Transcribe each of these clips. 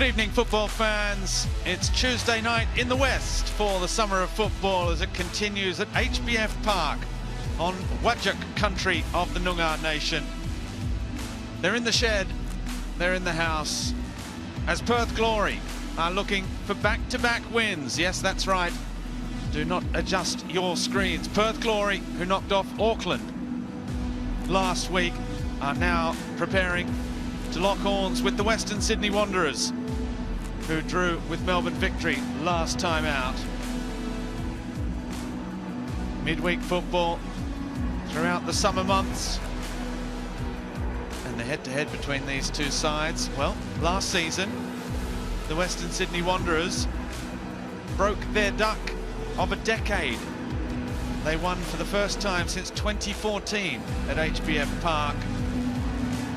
Good evening, football fans. It's Tuesday night in the West for the summer of football as it continues at HBF Park on Whadjuk country of the Noongar Nation. They're in the shed, they're in the house, as Perth Glory are looking for back-to-back wins. Yes, that's right. Do not adjust your screens. Perth Glory, who knocked off Auckland last week, are now preparing to lock horns with the Western Sydney Wanderers, who drew with Melbourne Victory last time out. Midweek football throughout the summer months, and the head-to-head between these two sides. Well, last season, the Western Sydney Wanderers broke their duck of a decade. They won for the first time since 2014 at HBF Park.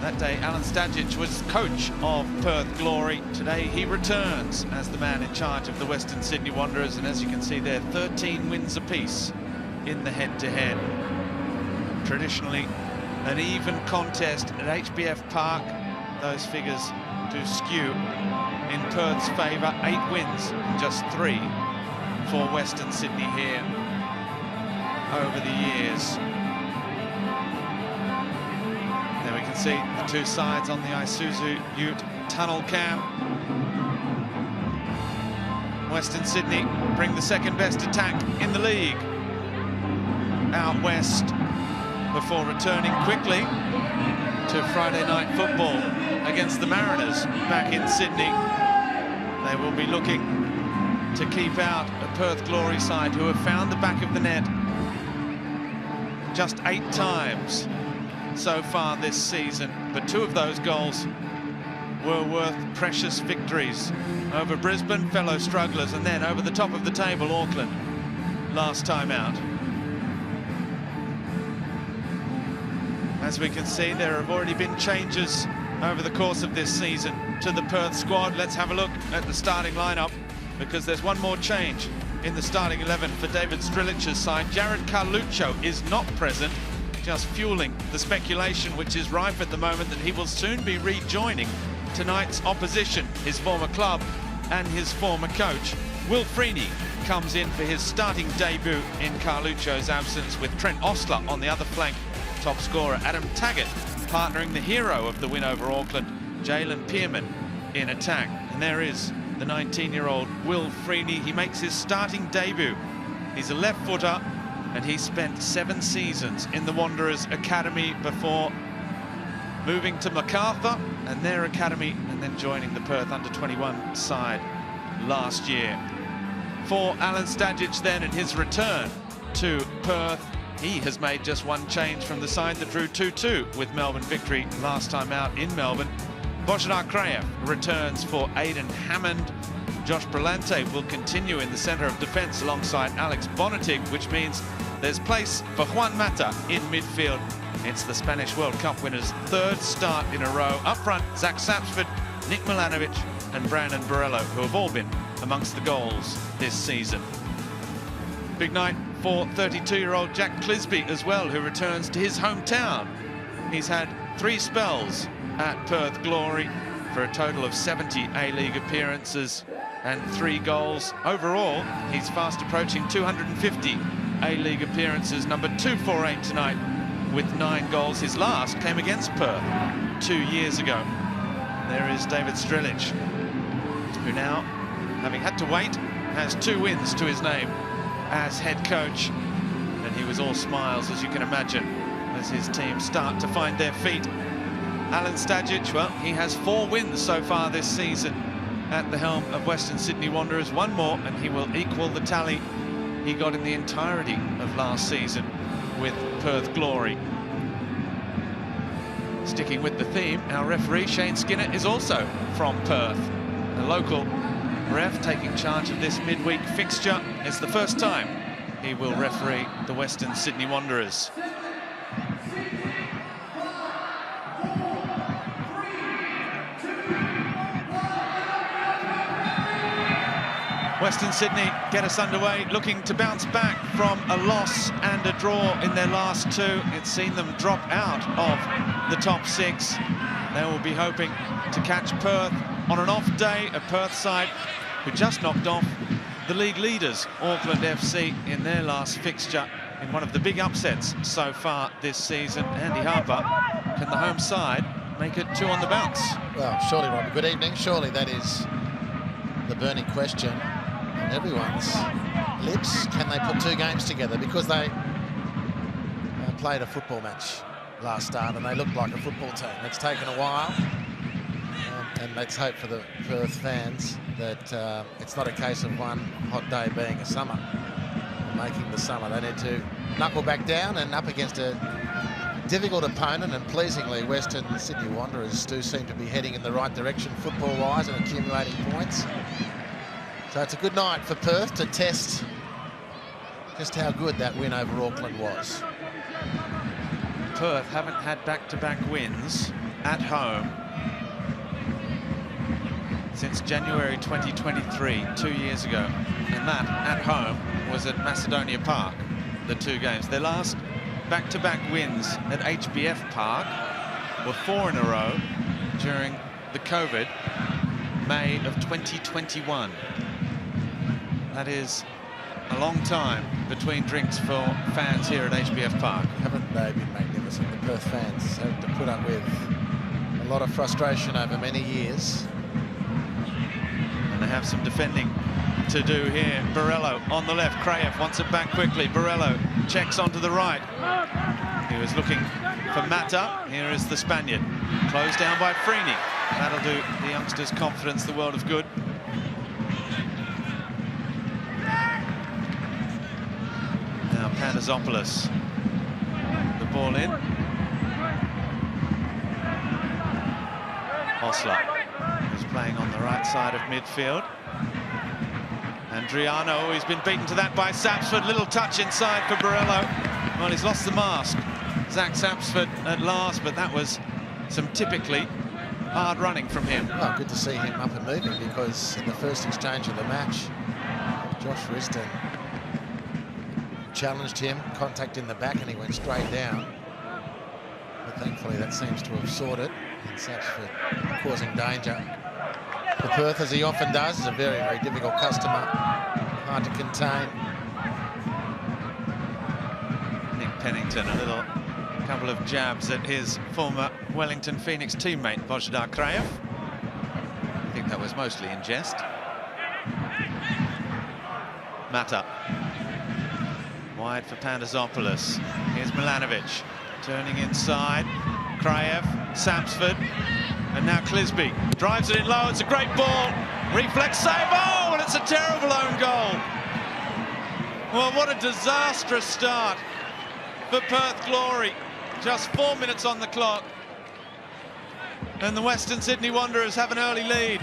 That day, Alan Stajic was coach of Perth Glory. Today, he returns as the man in charge of the Western Sydney Wanderers. And as you can see there, 13 wins apiece in the head-to-head. Traditionally, an even contest at HBF Park. Those figures do skew in Perth's favour. 8 wins, just 3 for Western Sydney here over the years. There we can see the two sides on the Isuzu UTE tunnel cam. Western Sydney bring the second best attack in the league out west before returning quickly to Friday night football against the Mariners back in Sydney. They will be looking to keep out a Perth Glory side who have found the back of the net just 8 times so far this season, but 2 of those goals were worth precious victories over Brisbane, fellow strugglers, and then over the top of the table, Auckland, last time out. As we can see, there have already been changes over the course of this season to the Perth squad. Let's have a look at the starting lineup, because there's one more change in the starting 11 for David Strilic's side. Jared Carluccio is not present, just fueling the speculation which is rife at the moment that he will soon be rejoining tonight's opposition, his former club and his former coach. Will Freeney comes in for his starting debut in Carluccio's absence, with Trent Ostler on the other flank, top scorer Adam Taggart partnering the hero of the win over Auckland, Jalen Pearman, in attack. And there is the 19-year-old Will Freeney. He makes his starting debut. He's a left footer, and he spent 7 seasons in the Wanderers Academy before moving to MacArthur and their academy, and then joining the Perth under-21 side last year. For Alan Stajic then, in his return to Perth, he has made just 1 change from the side that drew 2-2 with Melbourne Victory last time out in Melbourne. Bojidar Kraev returns for Aidan Hammond. Josh Brillante will continue in the centre of defence alongside Alex Bonatig, which means there's place for Juan Mata in midfield. It's the Spanish World Cup winners' 3rd start in a row. Up front, Zach Sapsford, Nick Milanovic and Brandon Borello, who have all been amongst the goals this season. Big night for 32-year-old Jack Clisby as well, who returns to his hometown. He's had 3 spells at Perth Glory for a total of 70 A-League appearances and 3 goals. Overall, he's fast approaching 250 A-League appearances, number 248 tonight with 9 goals. His last came against Perth 2 years ago. There is David Strilic, who now, having had to wait, has 2 wins to his name as head coach. And he was all smiles, as you can imagine, as his team start to find their feet. Alan Stajic, well, he has 4 wins so far this season at the helm of Western Sydney Wanderers. 1 more and he will equal the tally he got in the entirety of last season with Perth Glory. Sticking with the theme, our referee Shane Skinner is also from Perth. A local ref taking charge of this midweek fixture. It's the first time he will referee the Western Sydney Wanderers. Western Sydney get us underway, looking to bounce back from a loss and a draw in their last 2. It's seen them drop out of the top 6. They will be hoping to catch Perth on an off day, a Perth side who just knocked off the league leaders, Auckland FC, in their last fixture in one of the big upsets so far this season. Andy Harper, can the home side make it 2 on the bounce? Well, surely, Robbie. Good evening. Surely that is the burning question on everyone's lips. Can they put 2 games together? Because they played a football match last start and they looked like a football team. It's taken a while, and let's hope for the Perth fans that it's not a case of one hot day being a summer, making the summer. They need to knuckle back down, and up against a difficult opponent, and pleasingly Western Sydney Wanderers do seem to be heading in the right direction football-wise and accumulating points. So it's a good night for Perth to test just how good that win over Auckland was. Perth haven't had back-to-back wins at home since January 2023, 2 years ago, and that at home was at Macedonia Park, the 2 games. Their last back-to-back wins at HBF Park were 4 in a row during the COVID May of 2021. That is a long time between drinks for fans here at HBF Park. Haven't they been magnificent? The Perth fans have to put up with a lot of frustration over many years. And they have some defending to do here. Borrello on the left. Krayev wants it back quickly. Borrello checks onto the right. He was looking for Mata. Here is the Spaniard. Closed down by Freeney. That'll do the youngsters' confidence the world of good. Now Panazopoulos. The ball in. Osler, who's playing on the right side of midfield. Andriano, he's been beaten to that by Sapsford. Little touch inside for Borrello. Well, he's lost the mask, Zach Sapsford, at last, but that was some typically hard running from him. Well, good to see him up and moving, because in the first exchange of the match, Josh Riston challenged him, contact in the back, and he went straight down. But thankfully that seems to have sorted, and Sapsford causing danger. For Perth, as he often does, is a very, very difficult customer, hard to contain. Nick Pennington, a little couple of jabs at his former Wellington Phoenix teammate, Bojdar Krayev. I think that was mostly in jest. Mata. Wide for Pandazopoulos. Here's Milanovic, turning inside. Krayev, Sapsford, and now Clisby drives it in low. It's a great ball. Reflex save. Oh, and it's a terrible own goal. Well, what a disastrous start for Perth Glory. Just 4 minutes on the clock, and the Western Sydney Wanderers have an early lead.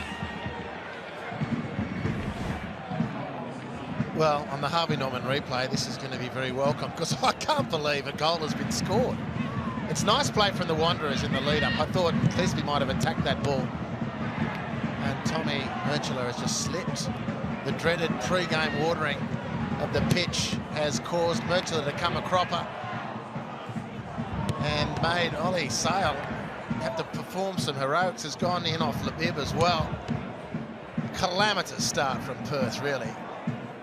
Well, on the Harvey Norman replay, this is going to be very welcome, because I can't believe a goal has been scored. It's nice play from the Wanderers in the lead-up. I thought Clisby might have attacked that ball, and Tommy Merchler has just slipped. The dreaded pre-game watering of the pitch has caused Merchler to come a cropper and made Ollie Sale have to perform some heroics. Has gone in off Labib as well. Calamitous start from Perth, really.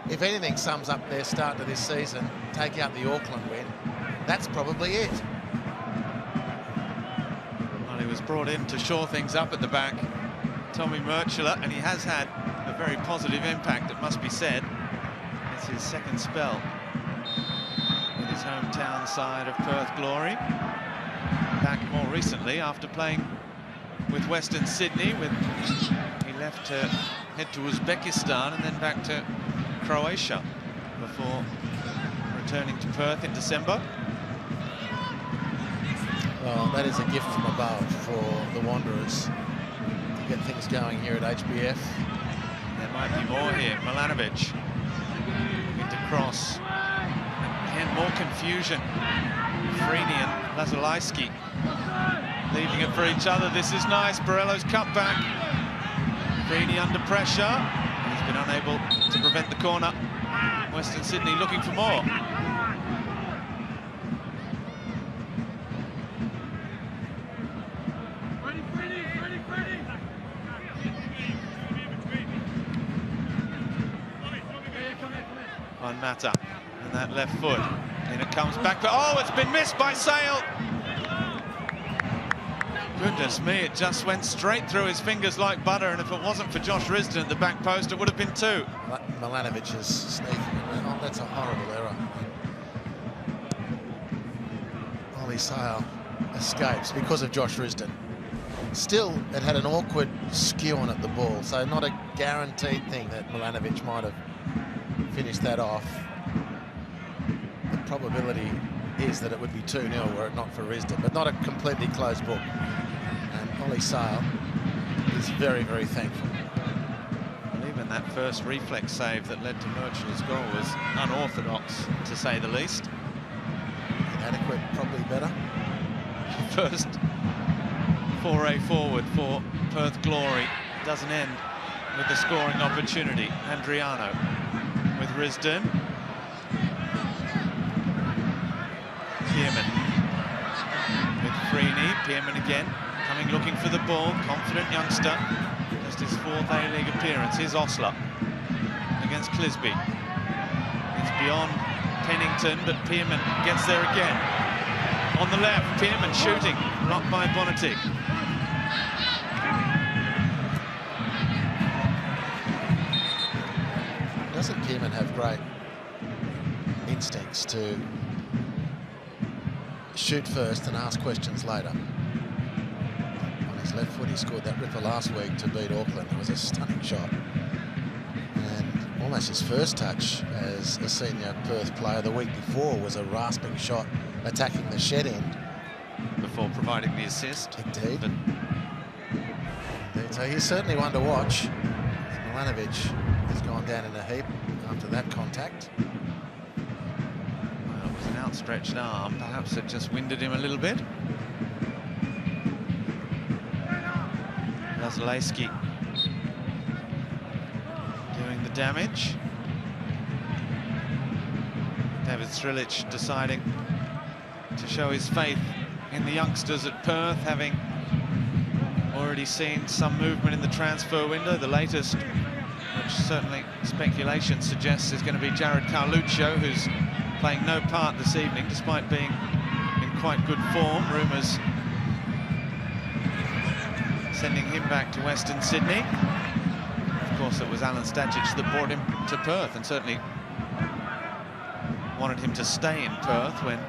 If anything sums up their start to this season, take out the Auckland win, that's probably it. Well, he was brought in to shore things up at the back, Tommy Merchler, and he has had a very positive impact, it must be said. It's his second spell with his hometown side of Perth Glory. Back more recently after playing with Western Sydney. He left to head to Uzbekistan and then back to Croatia before returning to Perth in December. Well, that is a gift from above for the Wanderers to get things going here at HBF. There might be more here. Milanovic into cross. Again, more confusion. Freeney and Lazulaiski leaving it for each other. This is nice. Borrello's cut back. Freeney under pressure. He's been unable to prevent the corner. Western Sydney looking for more. on Mata. And that left foot. And it comes back. But oh, it's been missed by Sale. Goodness me, it just went straight through his fingers like butter. And if it wasn't for Josh Risdon at the back post, it would have been 2. Milanovic is sneaking. Oh, that's a horrible error. Ollie Sale escapes because of Josh Risdon. Still, it had an awkward skew on it, the ball, so not a guaranteed thing that Milanovic might have finished that off. The probability is that it would be 2-0 were it not for Risdon, but not a completely closed book. And Ollie Sale is very, very thankful. And even that first reflex save that led to Murchell's goal was unorthodox, to say the least. Inadequate, probably better. First foray forward for Perth Glory doesn't end with the scoring opportunity. Andriano with Risdon. Pearman with Freeney. Pearman again, coming looking for the ball. Confident youngster. Just his 4th A-League appearance. Here's Osler against Clisby. It's beyond Pennington, but Pearman gets there again. On the left, Pearman shooting, blocked by Bonatic. Doesn't Pearman have great instincts to shoot first and ask questions later? On his left foot, he scored that ripper last week to beat Auckland. It was a stunning shot. And almost his first touch as a senior Perth player the week before was a rasping shot attacking the shed end. Before providing the assist. Indeed. So he's certainly one to watch. Milanovic has gone down in a heap after that contact. Well, it was an outstretched arm. Perhaps it just winded him a little bit. Vasilevsky doing the damage. David Strilic deciding to show his faith in the youngsters at Perth, having already seen some movement in the transfer window. The latest, which certainly speculation suggests, is going to be Jared Carluccio, who's playing no part this evening, despite being in quite good form. Rumours sending him back to Western Sydney. Of course, it was Alan Stajic that brought him to Perth, and certainly wanted him to stay in Perth when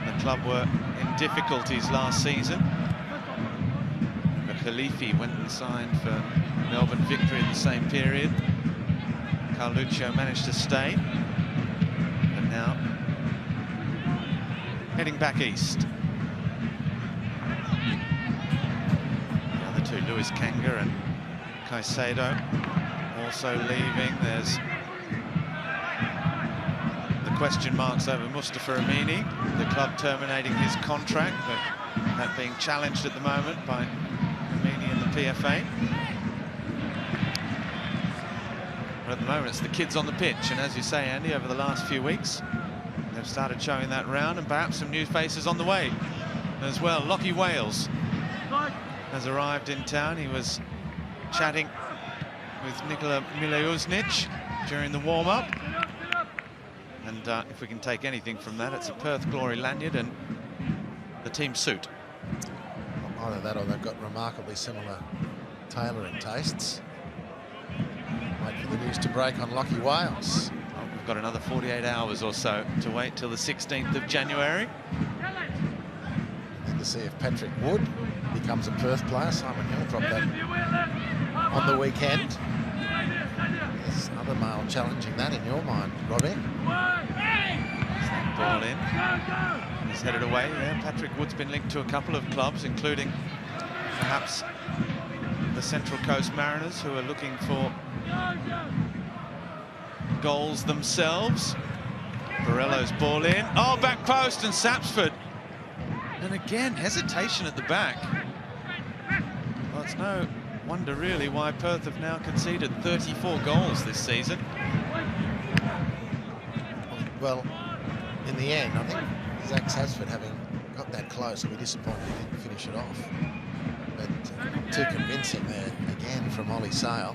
the club were in difficulties last season. But Khalifi went and signed for Melbourne Victory in the same period. Carluccio managed to stay, but now heading back east. The other two, Lewis Kanga and Caicedo, also leaving. There's question marks over Mustafa Amini, the club terminating his contract, but that being challenged at the moment by Amini and the PFA. But at the moment it's the kids on the pitch, and as you say, Andy, over the last few weeks they've started showing that round, and perhaps some new faces on the way as well. Lockie Wales has arrived in town. He was chatting with Nikola Mileuznic during the warm-up. And if we can take anything from that, it's a Perth Glory lanyard and the team suit. Either that or they've got remarkably similar tailoring tastes. Wait for the news to break on Lockie Wales. Well, we've got another 48 hours or so to wait till the 16th of January. And to see if Patrick Wood becomes a Perth player. Simon Hill dropped that on the weekend. There's other male challenging that in your mind, Robbie. Ball in. He's headed away. Yeah, Patrick Wood's been linked to a couple of clubs, including perhaps the Central Coast Mariners, who are looking for goals themselves. Borello's ball in. Oh, back post, and Sapsford. And again, hesitation at the back. Well, it's no wonder really why Perth have now conceded 34 goals this season. Well, in the end, I think Zach Sapsford, having got that close, will be disappointed he didn't finish it off. But too convincing there again from Ollie Sale,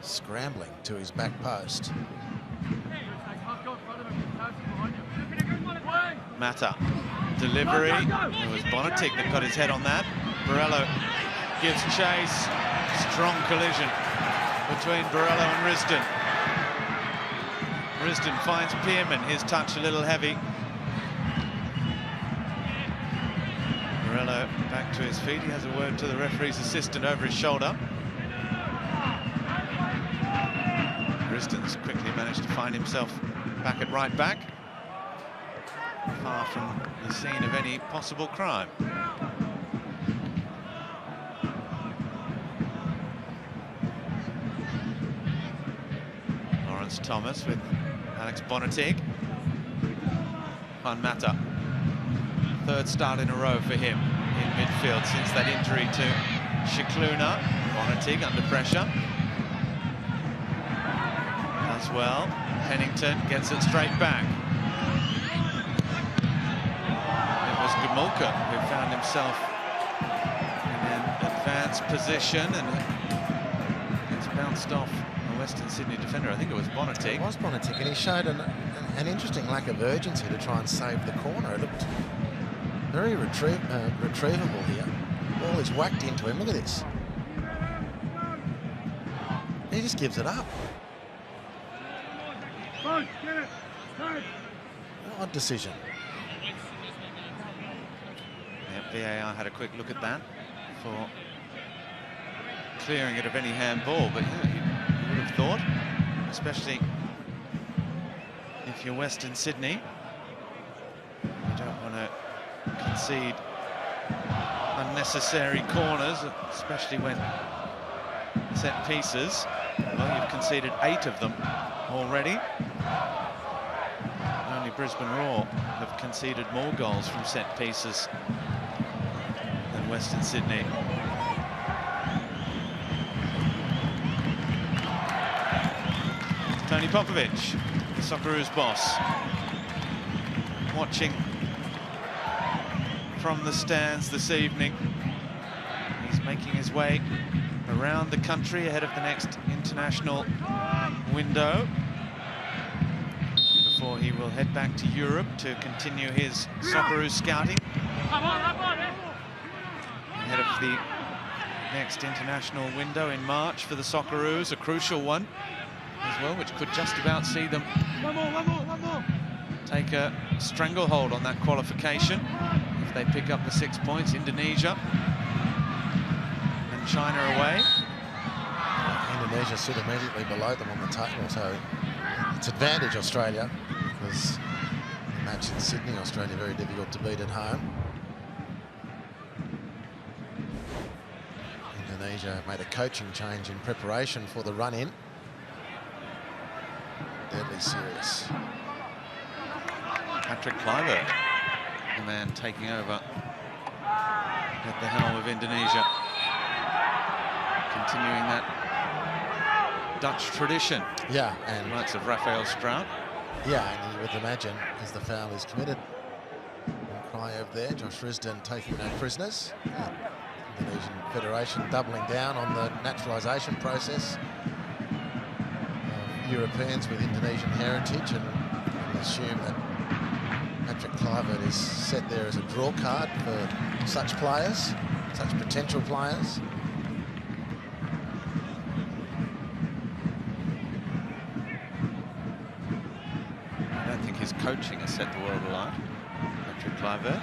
scrambling to his back post. Mata. Delivery. It was Bonatic that got his head on that. Borello gives chase. Strong collision between Borello and Risdon. Risdon finds Pearman, his touch a little heavy. Borello back to his feet. He has a word to the referee's assistant over his shoulder. Risdon's quickly managed to find himself back at right back, far from the scene of any possible crime. Lawrence Thomas with Alex Bonatic. On Mata. Third start in a row for him in midfield since that injury to Shikluna. Bonatic under pressure. Does well. Pennington gets it straight back. It was Gomulka who found himself in an advanced position, and it's bounced off a Western Sydney defender. I think it was Bonatic. It was Bonatic, and he showed an interesting lack of urgency to try and save the corner. It looked very retrievable here. Ball is whacked into him. Look at this. He just gives it up. Odd decision. Yeah, VAR had a quick look at that for clearing it of any handball, but yeah, you would have thought, especially if you're Western Sydney, you don't want to concede unnecessary corners, especially when set pieces. Well, you've conceded 8 of them already. Only Brisbane Roar have conceded more goals from set pieces than Western Sydney. Tony Popovich, the Socceroos boss, watching from the stands this evening. He's making his way around the country ahead of the next international window before he will head back to Europe to continue his Socceroos scouting ahead of the next international window in March for the Socceroos, a crucial one as well, which could just about see them take a stranglehold on that qualification if they pick up the 6 points. Indonesia and China away. Indonesia sit immediately below them on the table, so it's advantage Australia, because the match in Sydney, Australia very difficult to beat at home. Indonesia made a coaching change in preparation for the run-in. Deadly serious. Patrick Kluivert, the man taking over at the helm of Indonesia, continuing that Dutch tradition. Yeah, and likes of Rafael Strout. Yeah, and you would imagine as the foul is committed, cry over there, Josh Risdon taking no prisoners. Indonesian Federation doubling down on the naturalisation process of Europeans with Indonesian heritage, and assume that Patrick Kluivert is set there as a draw card for such players, such potential players. I don't think his coaching has set the world alight, Patrick Kluivert.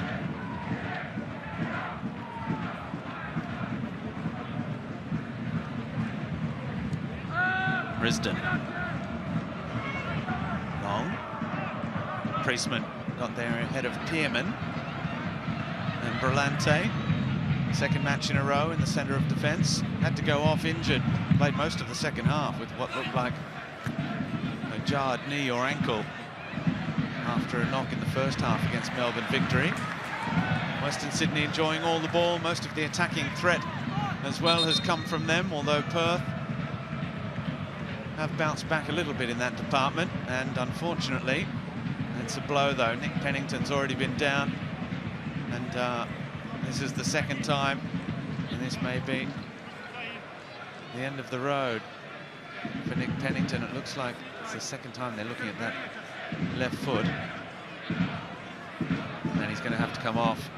Risdon. Long. Priestman got there ahead of Pearman. And Brillante, second match in a row in the centre of defence. Had to go off injured. Played most of the second half with what looked like a jarred knee or ankle after a knock in the first half against Melbourne Victory. Western Sydney enjoying all the ball. Most of the attacking threat as well has come from them, although Perth have bounced back a little bit in that department, and unfortunately it's a blow though. Nick Pennington's already been down, and this is the second time, and this may be the end of the road for Nick Pennington. It looks like it's the second time they're looking at that left foot. And then he's going to have to come off.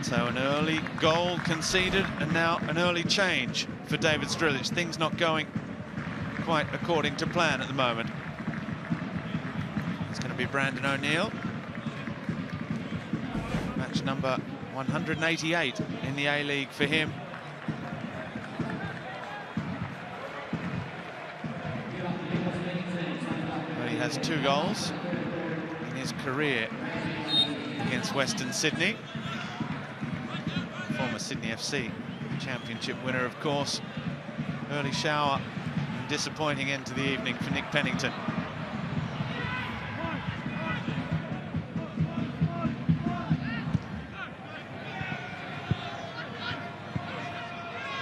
So an early goal conceded, and now an early change for David Strilic. Things not going quite according to plan at the moment. It's going to be Brandon O'Neill. Match number 188 in the A-League for him. Well, he has 2 goals in his career against Western Sydney. Former Sydney FC championship winner, of course. Early shower and disappointing end to the evening for Nick Pennington.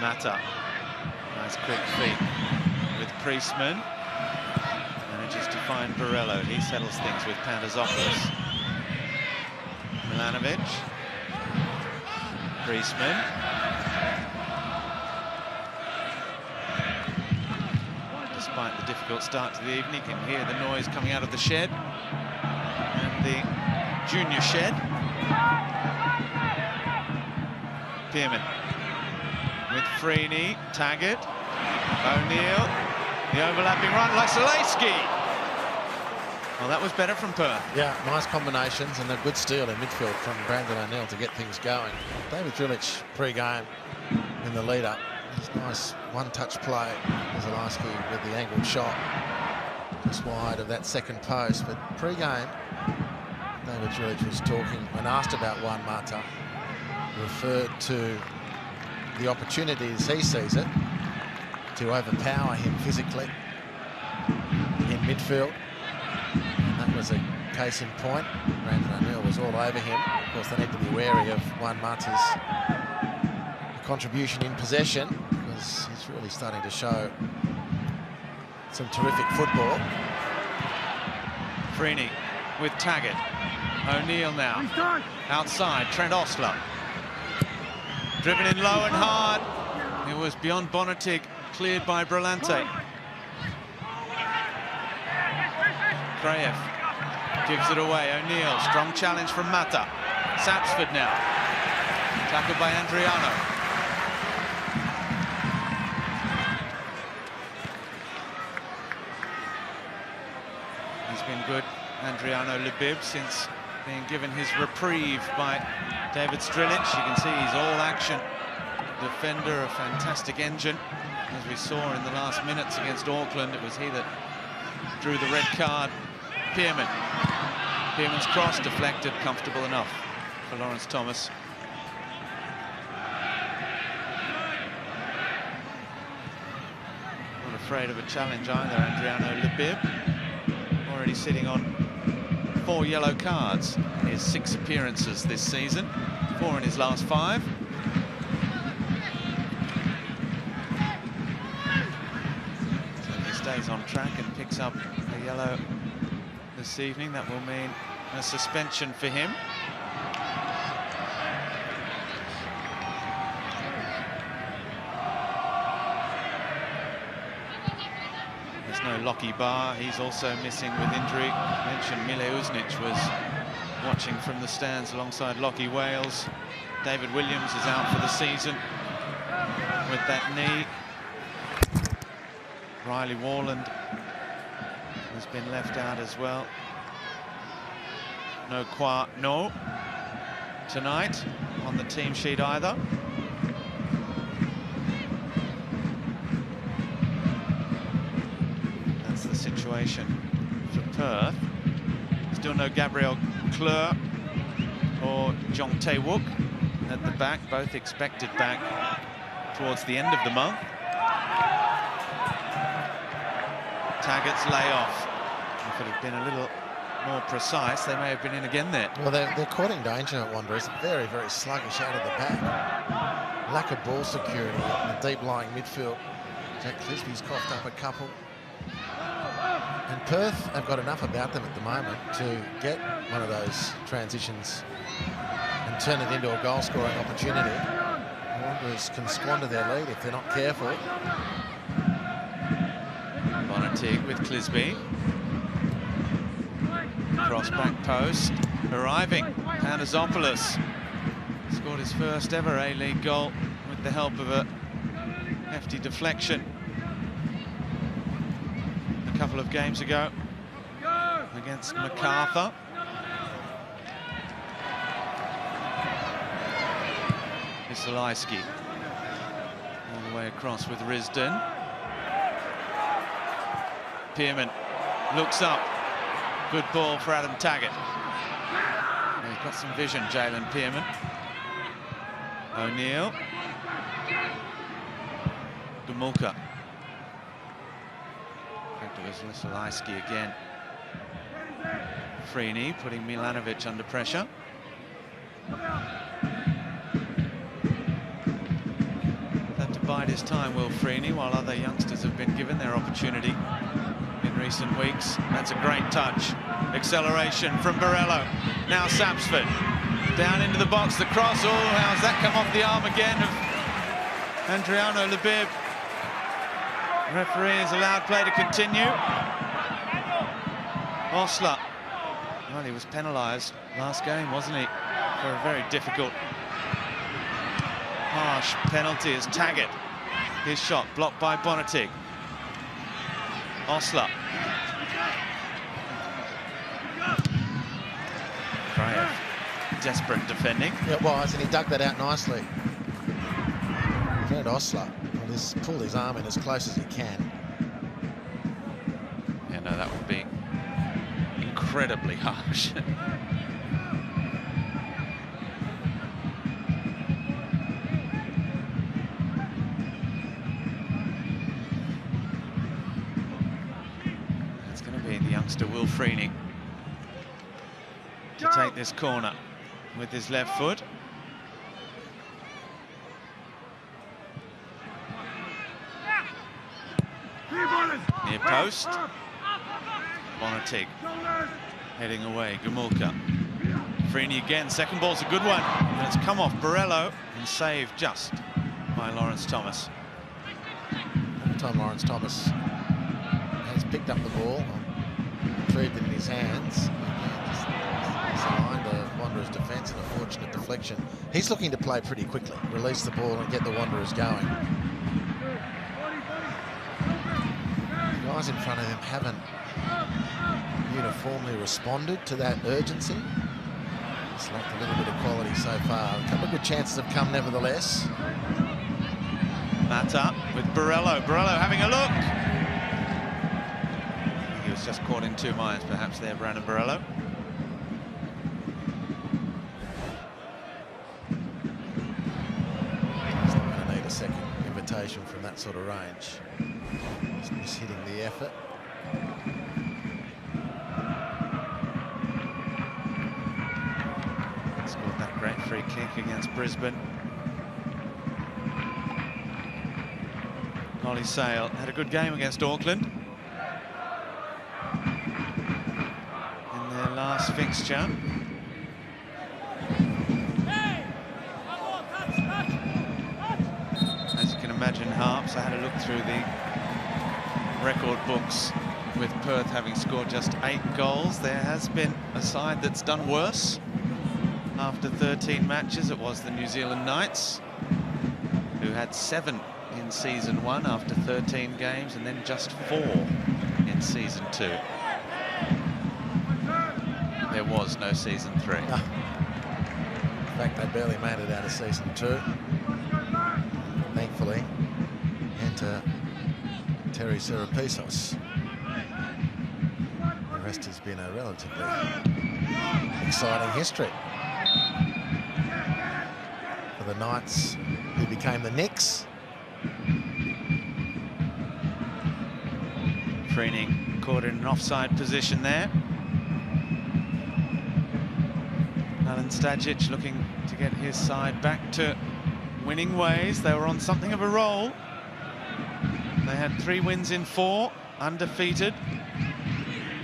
Mata, nice quick feet with Priestman. Manages to find Borello. He settles things with Pantazopoulos. Milanovic. Priestman. Despite the difficult start to the evening, you can hear the noise coming out of the shed. And the junior shed. Pearman. With Freeney, Taggart, O'Neill, the overlapping run, Lysolewski. Well, that was better from Perth. Yeah, nice combinations and a good steal in midfield from Brandon O'Neill to get things going. David Strilic pre-game in the lead-up. Nice one-touch play. Lysolewski with the angled shot just wide of that second post. But pre-game, David Strilic was talking when asked about Juan Mata, referred to the opportunities he sees it to overpower him physically in midfield. And that was a case in point. Brandon O'Neill was all over him. Of course, they need to be wary of Juan Mata's contribution in possession, because he's really starting to show some terrific football. Freeney with Taggart. O'Neill now. Outside, Trent Osler. Driven in low and hard. It was beyond Bonatig, cleared by Brillante. Kraev gives it away. O'Neill, strong challenge from Mata. Sapsford now. Tackled by Andriano. He's been good, Andriano Lebib, since being given his reprieve by David Strilic. You can see he's all action defender, a fantastic engine. As we saw in the last minutes against Auckland, it was he that drew the red card. Pearman's cross deflected, comfortable enough for Lawrence Thomas. Not afraid of a challenge either, Andriano Lebib. Already sitting on 4 yellow cards in his 6 appearances this season, 4 in his last 5. So if he stays on track and picks up a yellow this evening, that will mean a suspension for him. There's no Lockie Barr, he's also missing with injury. I mentioned Mile Uznic was watching from the stands alongside Lockie Wales. David Williams is out for the season with that knee. Riley Warland has been left out as well. No Kwano tonight on the team sheet either. That's the situation for Perth. Still no Gabriel Kleur or Jong Tae-wook at the back, both expected back towards the end of the month. Taggart's layoff. If it had been a little more precise, they may have been in again there. Well, they're courting danger at Wanderers. Very, very sluggish out of the back. Lack of ball security in the deep-lying midfield. Jack Clisby's coughed up a couple. And Perth have got enough about them at the moment to get one of those transitions and turn it into a goal-scoring opportunity. The Wanderers can squander their lead if they're not careful. Bonatig with Clisby. Cross back post, arriving, Panasopoulos. Scored his first ever A-League goal with the help of a hefty deflection a couple of games ago against MacArthur. Isolaiski all the way across with Risdon. Pearman looks up. Good ball for Adam Taggart. He's got some vision, Jalen Pearman. O'Neill. Gomulka. Back to Isolaiski again. Freeney putting Milanovic under pressure. Had to bide his time, Will Freeney, while other youngsters have been given their opportunity in recent weeks. That's a great touch. Acceleration from Borello. Now Sapsford. Down into the box, the cross. Oh, how's that come off the arm again of Andriano Labib? Referee has allowed play to continue. Osler. Well, he was penalised last game, wasn't he? For a very difficult, harsh penalty as Taggart. His shot blocked by Bonatig. Osler. Kraev. Desperate defending. Yeah, it was, and he dug that out nicely. Fred Osler will just pull his arm in as close as he can. Yeah, no, that would be incredibly harsh. It's going to be the youngster Will Freeney to take this corner with his left foot. Near post. Bonatig heading away. Gomulka. Freeney again. Second ball's a good one. And it's come off Borello and saved just by Lawrence Thomas. Every time Lawrence Thomas has picked up the ball, retrieved it in his hands, he's aligned the Wanderers' defence and a fortunate deflection. He's looking to play pretty quickly, release the ball and get the Wanderers going. The guys in front of him haven't uniformly responded to that urgency. It's lacked a little bit of quality so far. A couple of good chances have come nevertheless. Mata with Borello. Borello having a look. He was just caught in two minds perhaps there, Brandon Borello. He's not going to need a second invitation from that sort of range. Just mishitting the effort. Scored that great free kick against Brisbane. Ollie Sale had a good game against Auckland in their last fixture. As you can imagine, Harps, I had a look through the record books with Perth having scored just 8 goals. There has been a side that's done worse. After 13 matches, it was the New Zealand Knights, who had 7 in season 1 after 13 games, and then just 4 in season 2. There was no season 3. No. In fact, they barely made it out of season 2. Thankfully, enter Terry Serapisos. The rest has been a relatively exciting history for the Knights, who became the Knicks. Freeney caught in an offside position there. Alan Stajic looking to get his side back to winning ways. They were on something of a roll. They had 3 wins in 4, undefeated,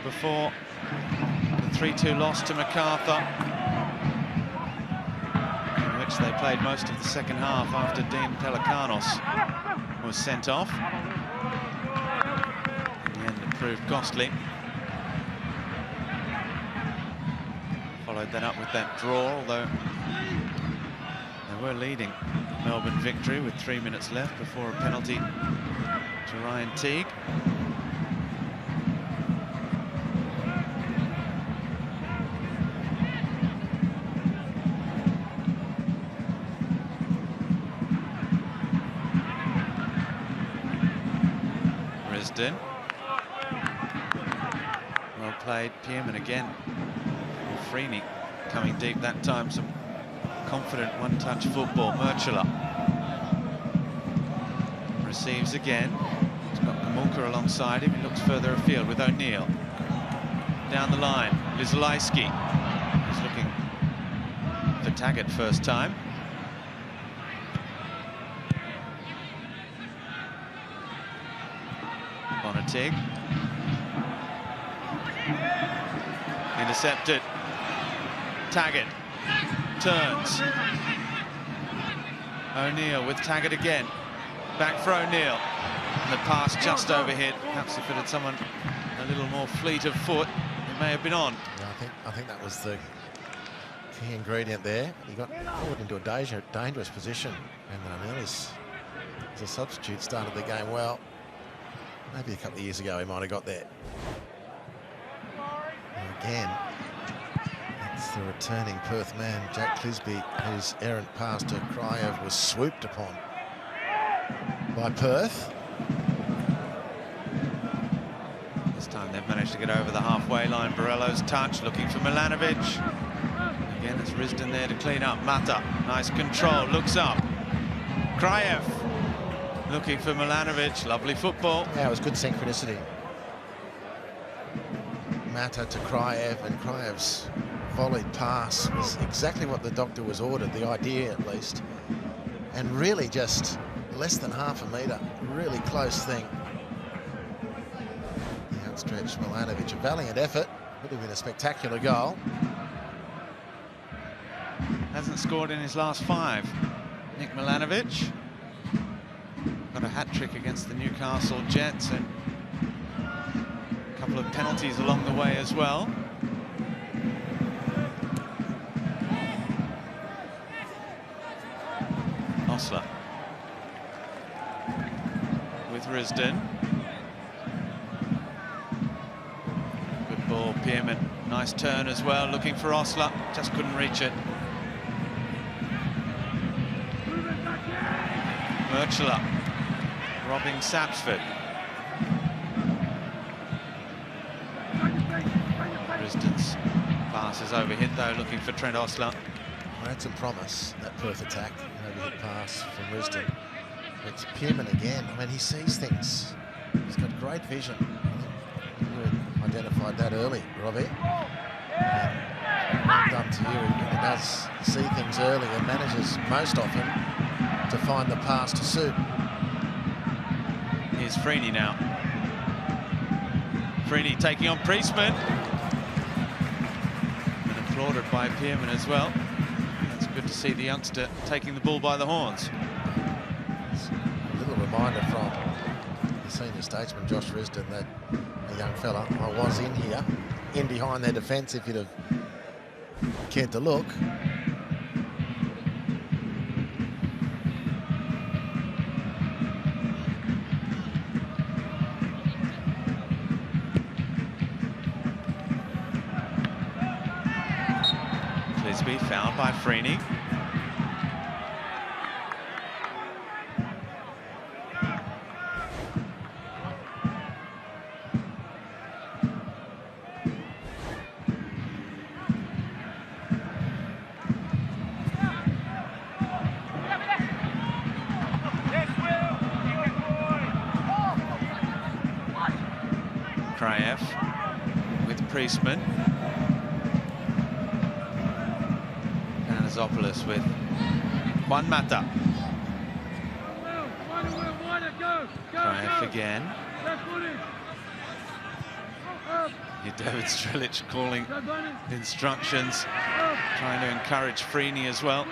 before the 3-2 loss to MacArthur, in which they played most of the second half after Dean Pelikanos was sent off. In the end, it proved costly. Followed that up with that draw, although they were leading Melbourne Victory with 3 minutes left before a penalty to Ryan Teague. Risden. Well played, Pearman again. Freeney coming deep that time, some confident one-touch football. Murchula receives again. He's got Kamulka alongside him. He looks further afield with O'Neill. Down the line, Lizalaiski. He's looking for Taggart first time. Bonatig. Intercepted. Taggart turns. O'Neill with Taggart again. Back for O'Neill. And the pass just overhit. Perhaps if it had someone a little more fleet of foot, it may have been on. Yeah, I think that was the key ingredient there. He got forward into a dangerous position, and O'Neill as a substitute started the game well. Maybe a couple of years ago he might have got there. And again, it's the returning Perth man, Jack Clisby, whose errant pass to Kryev was swooped upon by Perth. This time they've managed to get over the halfway line. Borello's touch, looking for Milanovic. Again, it's Risden there to clean up. Mata, nice control, looks up. Kryev looking for Milanovic, lovely football. Yeah, it was good synchronicity. Mata to Kryev, and Kryev's volleyed pass was exactly what the doctor was ordered, the idea at least. And really just less than half a metre, really close thing. The outstretched Milanovic, a valiant effort, would have been a spectacular goal. Hasn't scored in his last 5. Nick Milanovic got a hat-trick against the Newcastle Jets and a couple of penalties along the way as well. Osler with Risden. Good ball, Pearman. Nice turn as well, looking for Osler. Just couldn't reach it. Murchula robbing Sapsford. Risden's pass is overhit though, looking for Trent Osler. Well, had some promise, that Perth attack. An overhit pass from Risden. It's Pearman again. I mean, he sees things. He's got great vision. I think you had identified that early, Robbie. Well done to you. He really does see things early and manages most often to find the pass to suit. Here's Freeney now. Freeney taking on Priestman. And applauded by Pearman as well. It's good to see the youngster taking the bull by the horns. It's a little reminder from the senior statesman, Josh Risden, that a young fella, I was in here, in behind their defence if you'd have cared to look. Clisby fouled by Freeney. Kryev with Priestman. Anasopoulos with Juan Mata. Kryev again. Here David Strelic calling instructions, trying to encourage Freeney as well.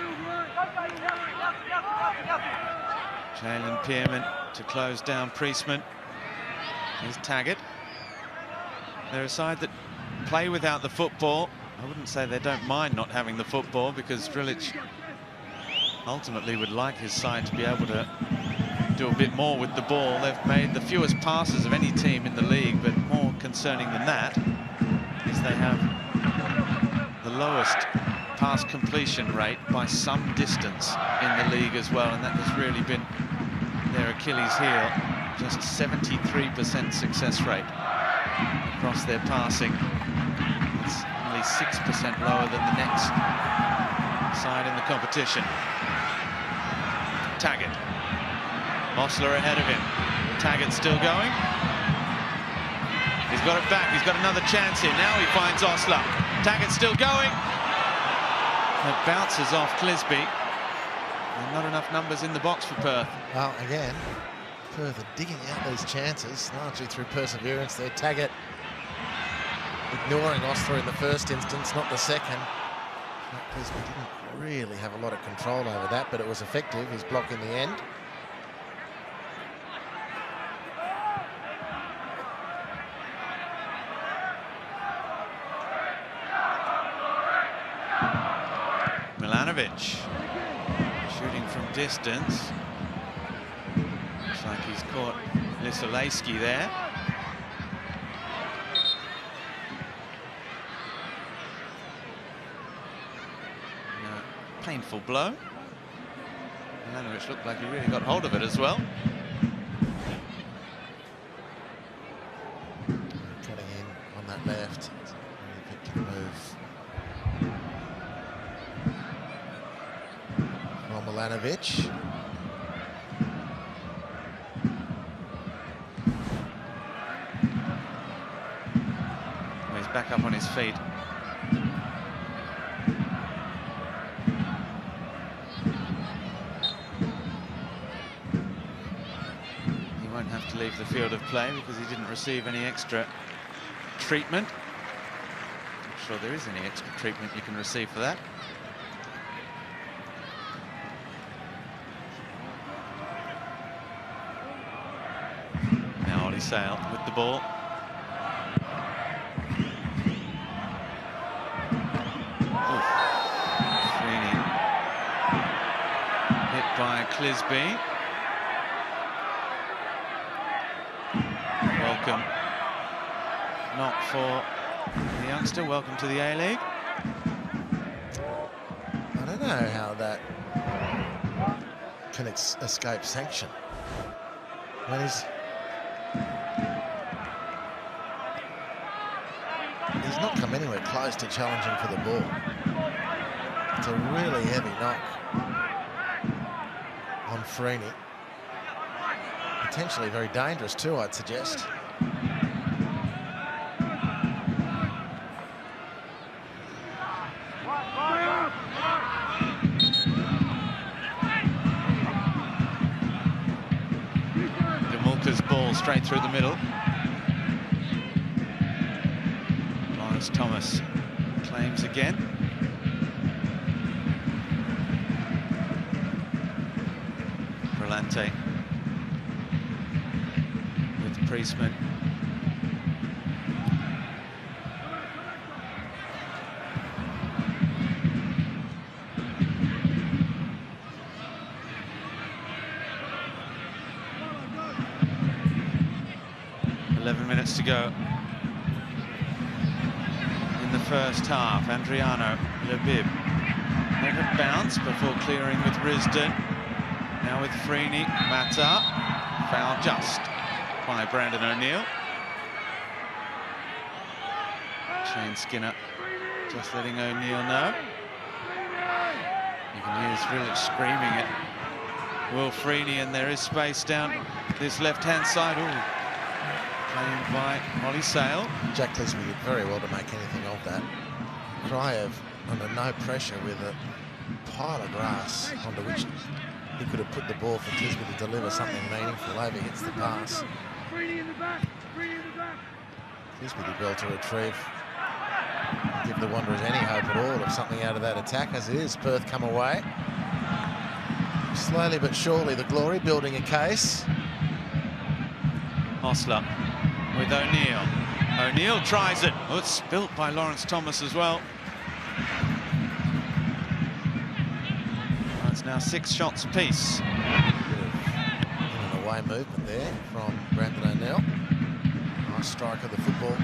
Jalen Pearman to close down Priestman. Here's Taggart. They're a side that play without the football, I wouldn't say they don't mind not having the football, because Strilic ultimately would like his side to be able to do a bit more with the ball. They've made the fewest passes of any team in the league, but more concerning than that is they have the lowest pass completion rate by some distance in the league as well, and that has really been their Achilles heel. Just 73% success rate across their passing. It's only 6% lower than the next side in the competition. Taggart. Osler ahead of him. Taggart still going. He's got it back. He's got another chance here. Now he finds Osler. Taggart still going. It bounces off Clisby. And not enough numbers in the box for Perth. Well, again, Perth are digging out these chances, largely through perseverance there. Taggart ignoring Osler in the first instance, not the second. Clisby didn't really have a lot of control over that, but it was effective, his block in the end. Milanovic shooting from distance. Looks like he's caught Lisolejski there. Painful blow. Milanovic looked like he really got hold of it as well. Cutting in on that left. Really effective move from Milanovic. He's back up on his feet. Have to leave the field of play because he didn't receive any extra treatment. Not sure there is any extra treatment you can receive for that. Now Ollie Sale with the ball. Freeney hit by Clisby. Welcome. Not for the youngster. Welcome to the A-League. I don't know how that can escape sanction. When he's not come anywhere close to challenging for the ball. It's a really heavy knock on Freeney. Potentially very dangerous too, I'd suggest. Demulka's ball straight through the middle. Lawrence Thomas claims again. Brillante with Priestman. Minutes to go in the first half. Andriano Lebib let it bounce before clearing with Risdon. Now with Freeney. Mata. Foul just by Brandon O'Neill. Shane Skinner just letting O'Neill know. You can hear Strilic screaming at Will Freeney, and there is space down this left-hand side. Ooh. Claimed by Ollie Sale. Jack Clisby did very well to make anything of that. Kryev under no pressure with a pile of grass onto which he could have put the ball for Clisby to deliver something meaningful. Over hits the pass. Clisby did well to retrieve. Give the Wanderers any hope at all of something out of that attack. As it is, Perth come away. Slowly but surely the Glory building a case. Osler with O'Neill. O'Neill tries it. Oh, it's spilt by Lawrence Thomas as well. now 6 shots apiece. Bit of in and away movement there from Brandon O'Neill. Nice strike of the football.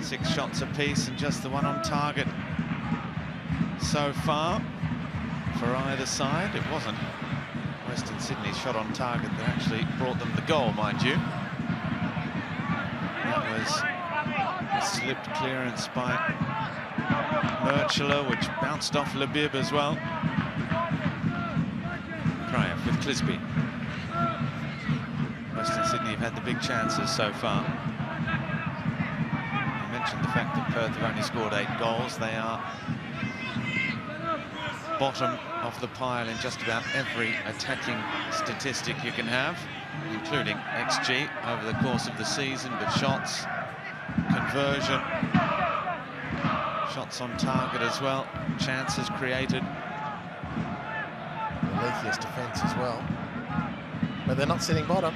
Six shots apiece and just the one on target so far for either side. It wasn't Western Sydney's shot on target that actually brought them the goal, mind you. That was a slipped clearance by Murchula, which bounced off Labib as well. Crieff with Clisby. Western Sydney have had the big chances so far. I mentioned the fact that Perth have only scored 8 goals. They are bottom of the pile in just about every attacking statistic you can have, including XG over the course of the season, but shots, conversion, shots on target as well, chances created. The leakiest defence as well. But they're not sitting bottom.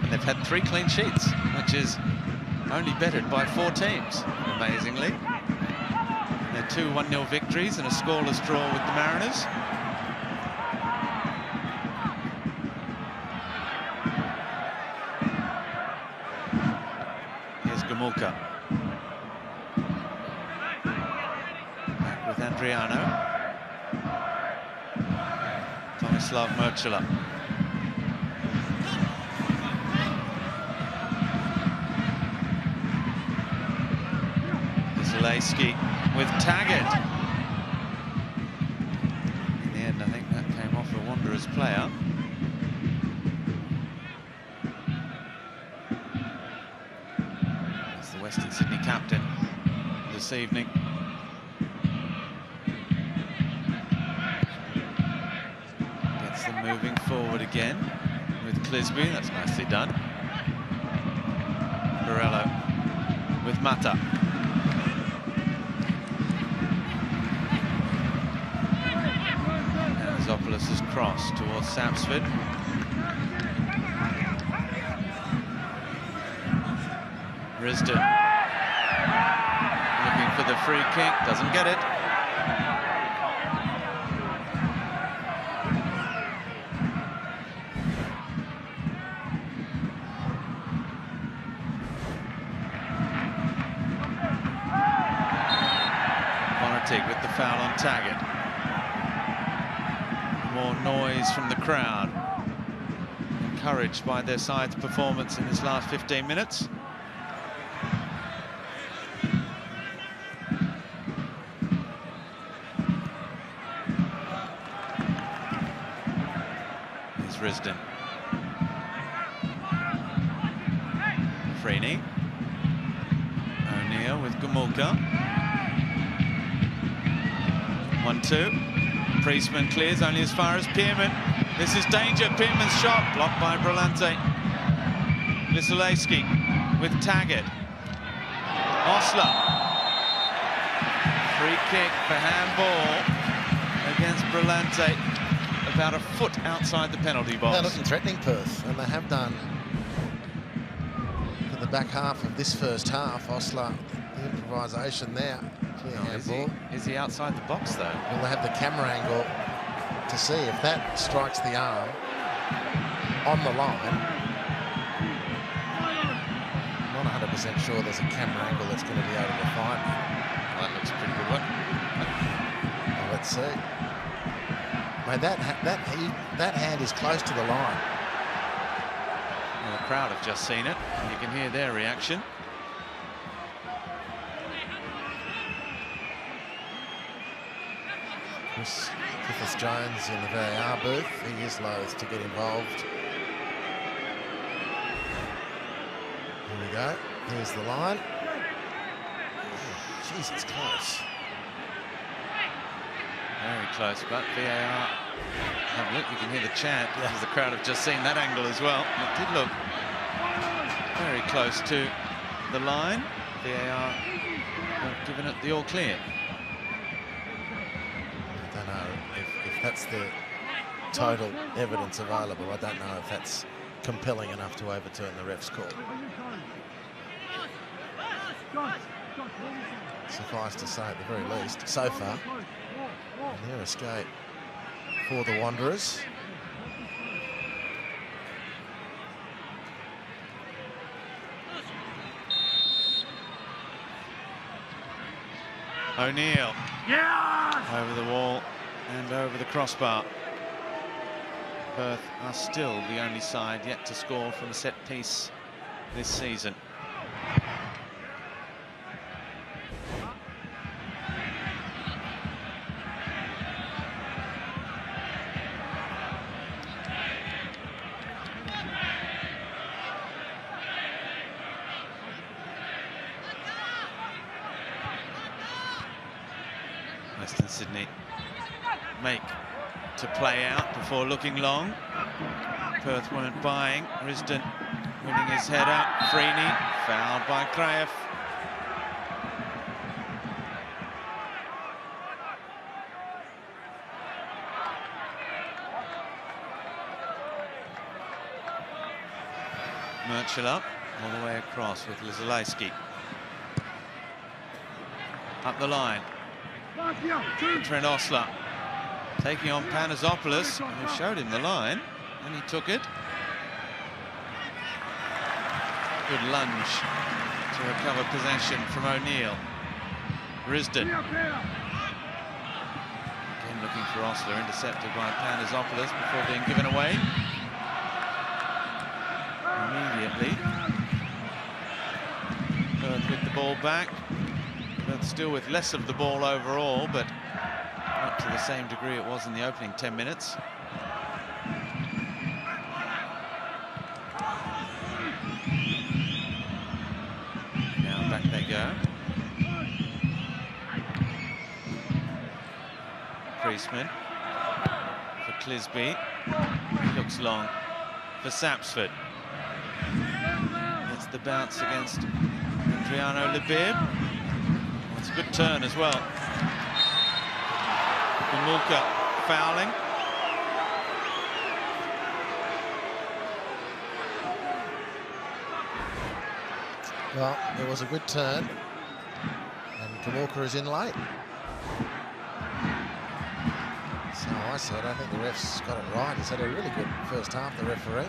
And they've had 3 clean sheets, which is only bettered by 4 teams, amazingly. They're 2 1-0 victories and a scoreless draw with the Mariners. Here's Gomulka. Back with Andriano. Tomislav Murchula. Zalewski with Taggart. In the end, I think that came off a Wanderers player. That's the Western Sydney captain this evening. Gets them moving forward again with Clisby. That's nicely done. Borello with Mata. Zopoulos' cross towards Sapsford. Risden looking for the free kick, doesn't get it. Bonatig with the foul on Taggart. More noise from the crowd, encouraged by their side's performance in this last 15 minutes. Here's Risden. Freeney. O'Neill with Gomulka. 1-2. Priestman clears only as far as Pearman. This is danger. Pearman's shot blocked by Brillante. Zalewski with Taggart. Osler. Free kick for handball against Brillante. About a foot outside the penalty box. They're looking threatening, Perth, and they have done for the back half of this first half. Osler, the improvisation there. Is he outside the box though? Well, they have the camera angle to see if that strikes the arm on the line. I'm not 100% sure there's a camera angle that's going to be able to find it. Well, that looks a pretty good one. Well, let's see. Mate, that hand is close to the line. Well, the crowd have just seen it, and you can hear their reaction. Griffiths Jones in the VAR booth. He is loath to get involved. Here we go. Here's the line. Jeez, it's close. Very close, but VAR have looked. You can hear the chant because the crowd have just seen that angle as well. It did look very close to the line. VAR have given it the all clear. I don't know if that's the total evidence available. I don't know if that's compelling enough to overturn the ref's call. Suffice to say, at the very least, so far. A near escape for the Wanderers. O'Neill. Yeah! Over the wall and over the crossbar. Perth are still the only side yet to score from a set piece this season. Western Sydney make to play out before looking long. Perth weren't buying. Risdon winning his head up. Freeney fouled by Kraev. Murchel up all the way across with Lizalewski. Up the line. Trent Osler taking on Panazopoulos, who showed him the line, and he took it. Good lunge to recover possession from O'Neill. Risdon. Again looking for Osler, intercepted by Panazopoulos before being given away. Immediately. Perth with the ball back. But still with less of the ball overall, but not to the same degree it was in the opening 10 minutes. Now back they go. Priestman for Clisby. He looks long for Sapsford. That's the bounce against Adriano Lebib. It's a good turn as well. Gumulka fouling. Well, it was a good turn, and Gumulka is in late. So I said, I think the ref's got it right. He's had a really good first half, the referee. I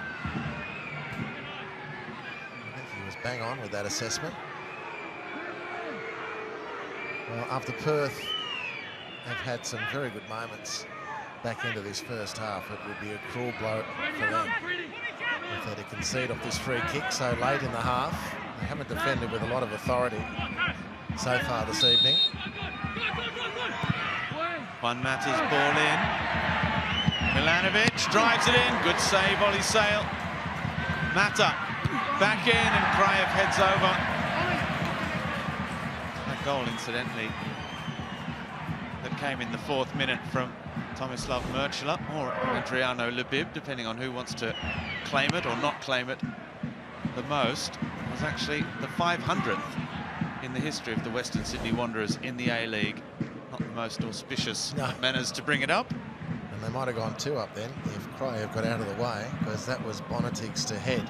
think he was bang on with that assessment. Well, after Perth have had some very good moments back into this first half, it would be a cruel blow for them if they had to concede off this free kick so late in the half. They haven't defended with a lot of authority so far this evening. Juan Mata's ball in. Milanovic drives it in. Good save, Ollie Sale. Mata back in, and Kraev heads over. Goal, incidentally, that came in the 4th minute from Tomislav Murchel or Adriano Lebib, depending on who wants to claim it or not claim it the most, was actually the 500th in the history of the Western Sydney Wanderers in the A-League. Not the most auspicious manners to bring it up. And they might have gone 2 up then if Kraev got out of the way, because that was Bonatig's to head.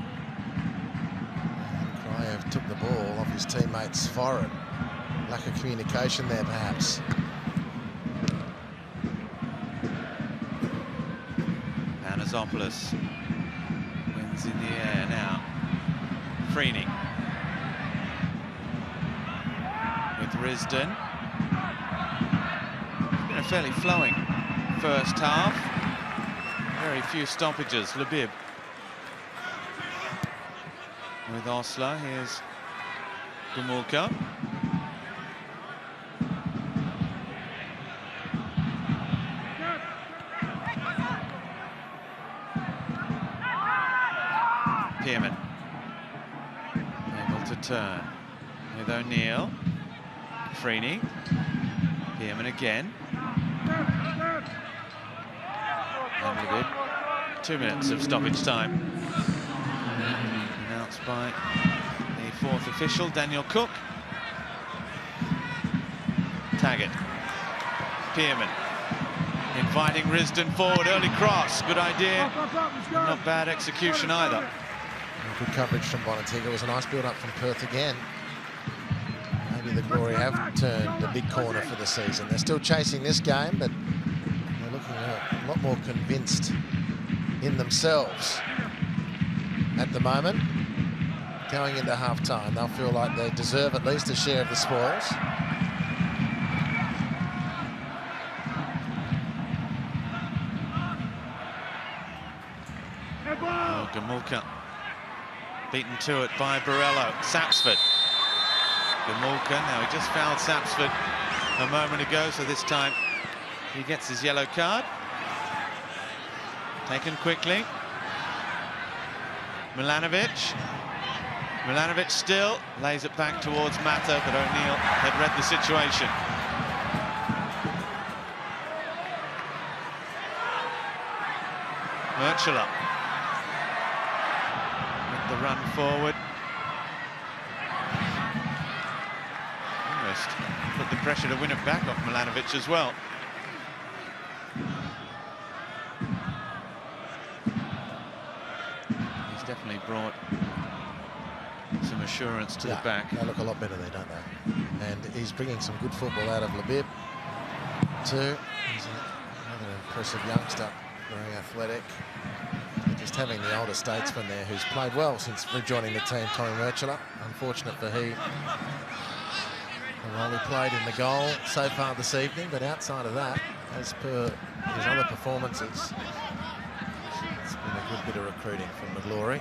And Kraev took the ball off his teammate's forehead. Lack of communication there, perhaps. Panazopoulos wins in the air now. Freeney with Risdon. It's been a fairly flowing first half. Very few stoppages. Lebib with Osler. Here's Gumulka. Pearman able to turn with O'Neill. Freeney. Pearman again. And 2 minutes of stoppage time. Announced by the 4th official, Daniel Cook. Taggart. Pearman inviting Risdon forward. Early cross. Good idea. Not bad execution either. Good coverage from Bonatig. It was a nice build-up from Perth again. maybe the Glory have turned a big corner for the season. They're still chasing this game, but they're looking a lot more convinced in themselves at the moment. Going into half-time, they'll feel like they deserve at least a share of the spoils. Oh, Gamulka beaten to it by Borello. Sapsford. Gamulka, now he just fouled Sapsford a moment ago, so this time he gets his yellow card. Taken quickly. Milanovic. Milanovic still lays it back towards Mata, but O'Neill had read the situation. Murchula with the run forward. Almost put the pressure to win it back off Milanovic as well. He's definitely brought some assurance to the back. They look a lot better there, don't they? And he's bringing some good football out of Labib too. He's another impressive youngster, very athletic. Just having the older statesman there who's played well since rejoining the team, Tommy Murchula. Unfortunate for the role he played in the goal so far this evening, but outside of that, as per his other performances, it's been a good bit of recruiting from the Glory.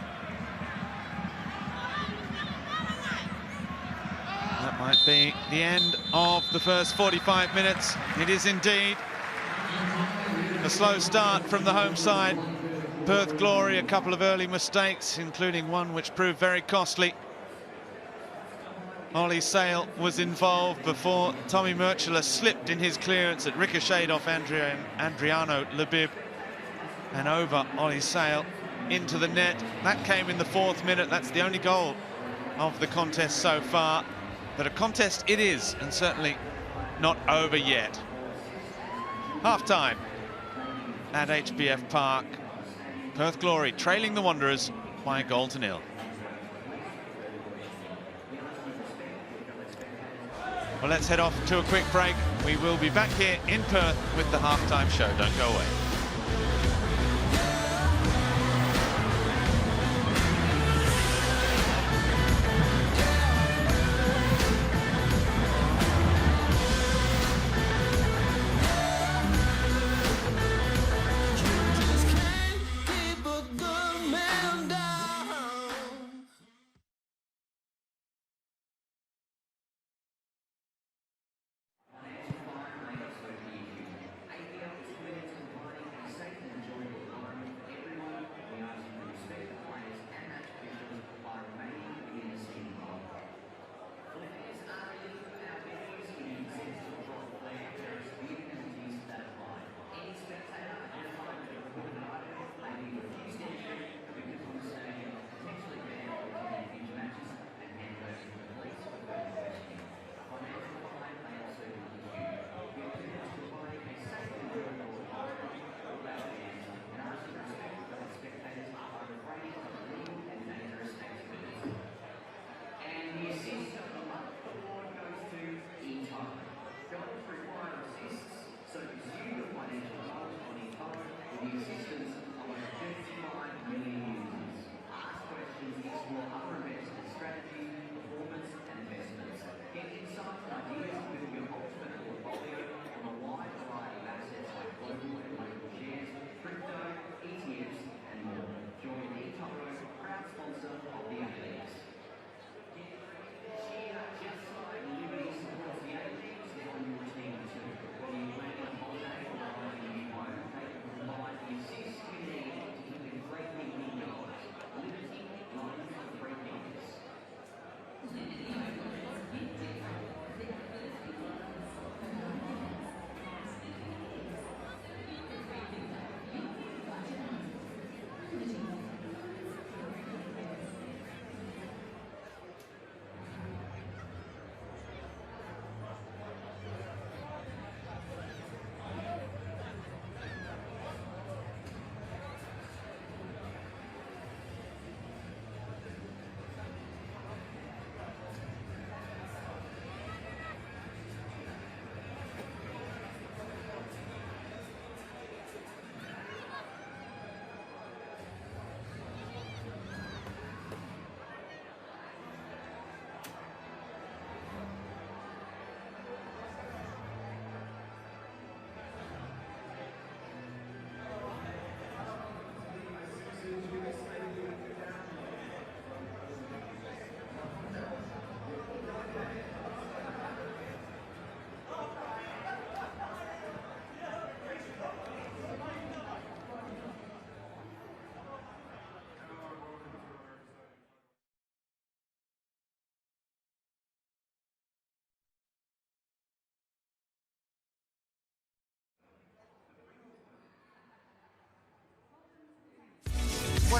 That might be the end of the first 45 minutes. It is indeed a slow start from the home side. Perth Glory, a couple of early mistakes, including one which proved very costly. Ollie Sale was involved before Tommy Murchula slipped in his clearance. It ricocheted off Andriano Labib and over Ollie Sale into the net. That came in the 4th minute. That's the only goal of the contest so far. But a contest it is, and certainly not over yet. Half-time at HBF Park. Perth Glory trailing the Wanderers by a 1-0. Well, let's head off to a quick break. We will be back here in Perth with the half-time show. Don't go away.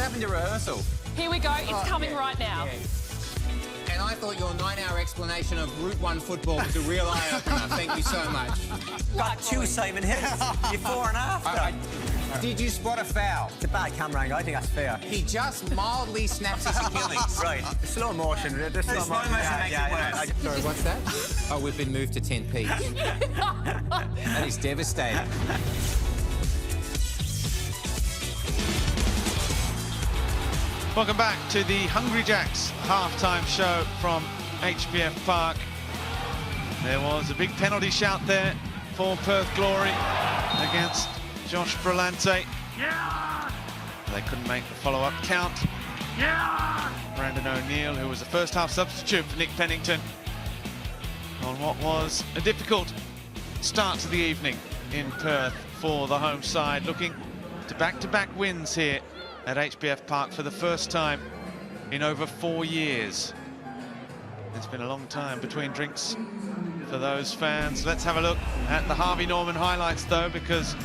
happened to rehearsal? Here we go. It's coming right now. Yeah. And I thought your 9-hour explanation of Route 1 football was a real eye-opener. Thank you so much. Got 2 Simon hits. Before and after. Did you spot a foul? It's a bad camera angle. I think that's fair. He just mildly snaps his Achilles. Right. The slow motion. The slow motion makes it worse. Sorry, what's that? Oh, we've been moved to 10p. That is devastating. Welcome back to the Hungry Jacks halftime show from HBF Park. There was a big penalty shout there for Perth Glory against Josh Brillante. Yeah! They couldn't make the follow-up count. Yeah! Brandon O'Neill, who was a first half substitute for Nick Pennington, on what was a difficult start to the evening in Perth for the home side, looking to back-to-back wins here at HBF Park for the first time in over 4 years. It's been a long time between drinks for those fans. Let's have a look at the Harvey Norman highlights, though, because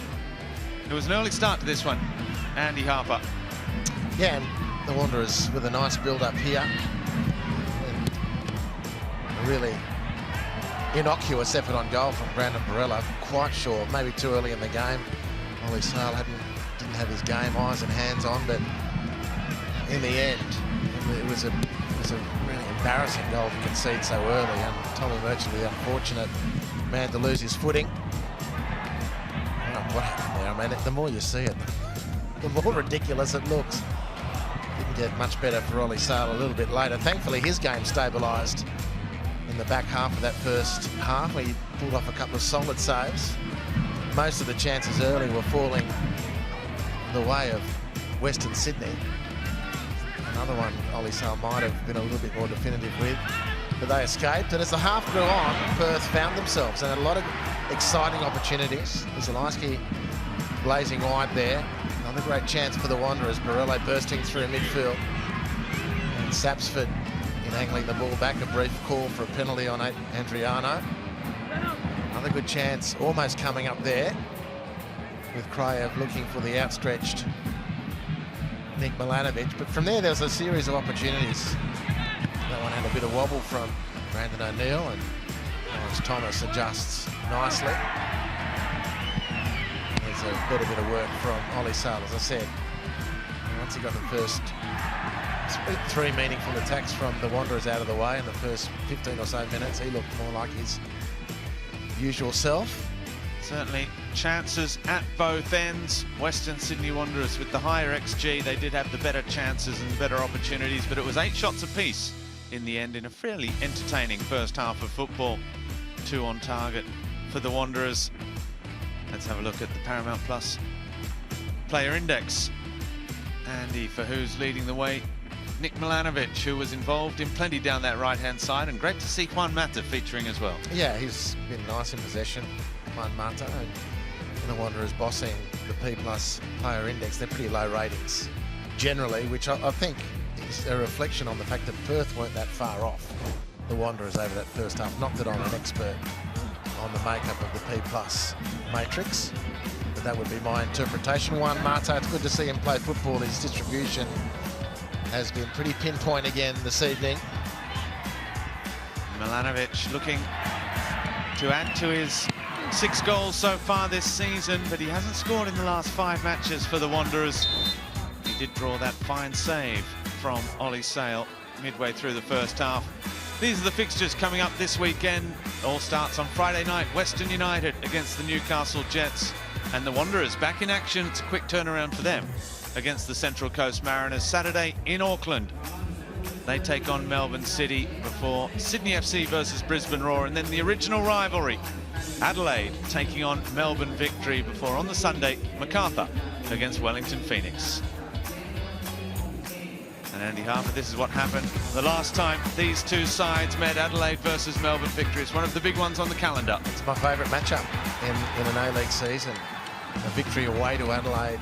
it was an early start to this one. Andy Harper. Yeah, and the Wanderers with a nice build-up here. And a really innocuous effort on goal from Brandon Barella. Quite sure, maybe too early in the game. Ollie Sale didn't have his game eyes and hands on, but in the end, it was a really embarrassing goal to concede so early, and Tommy Merchant, the unfortunate man to lose his footing. I don't know what happened there. I mean, the more you see it, the more ridiculous it looks. Didn't get much better for Ollie Sale a little bit later. Thankfully, his game stabilised in the back half of that first half, where he pulled off a couple of solid saves. Most of the chances early were falling the way of Western Sydney. Another one Ollie Sale might have been a little bit more definitive with, but they escaped. And as the half grew on, Perth found themselves and had a lot of exciting opportunities. Zalewski blazing wide there. Another great chance for the Wanderers. Borello bursting through midfield. And Sapsford in angling the ball back. A brief call for a penalty on Andriano. Another good chance almost coming up there, with Krajev looking for the outstretched Nick Milanovic. But from there was a series of opportunities. That one had a bit of wobble from Brandon O'Neill, and Lawrence Thomas adjusts nicely. There's a better bit of work from Ollie Sale, as I said. Once he got the first 3 meaningful attacks from the Wanderers out of the way in the first 15 or so minutes, he looked more like his usual self. Certainly chances at both ends. Western Sydney Wanderers with the higher XG, they did have the better chances and better opportunities, but it was 8 shots apiece in the end in a fairly entertaining first half of football. 2 on target for the Wanderers. Let's have a look at the Paramount Plus player index. Andy, for who's leading the way? Nick Milanovic, who was involved in plenty down that right-hand side, and great to see Juan Mata featuring as well. Yeah, he's been nice in possession, Juan Mata, and the Wanderers bossing the P+ player index. They're pretty low ratings generally, which I think is a reflection on the fact that Perth weren't that far off the Wanderers over that first half. Not that I'm an expert on the makeup of the P+ matrix, but that would be my interpretation. Juan Mata, it's good to see him play football. His distribution has been pretty pinpoint again this evening. Milanovic looking to add to his 6 goals so far this season, but he hasn't scored in the last 5 matches for the Wanderers. He did draw that fine save from Ollie Sale midway through the first half. These are the fixtures coming up this weekend. All starts on Friday night. Western United against the Newcastle Jets, and the Wanderers back in action. It's a quick turnaround for them against the Central Coast Mariners. Saturday in Auckland, they take on Melbourne City before Sydney FC versus Brisbane Roar, and then the original rivalry, Adelaide taking on Melbourne Victory, before on the Sunday, Macarthur against Wellington Phoenix. And Andy Harper, this is what happened the last time these two sides met, Adelaide versus Melbourne Victory. It's one of the big ones on the calendar. It's my favourite matchup in an A-League season. A Victory away to Adelaide.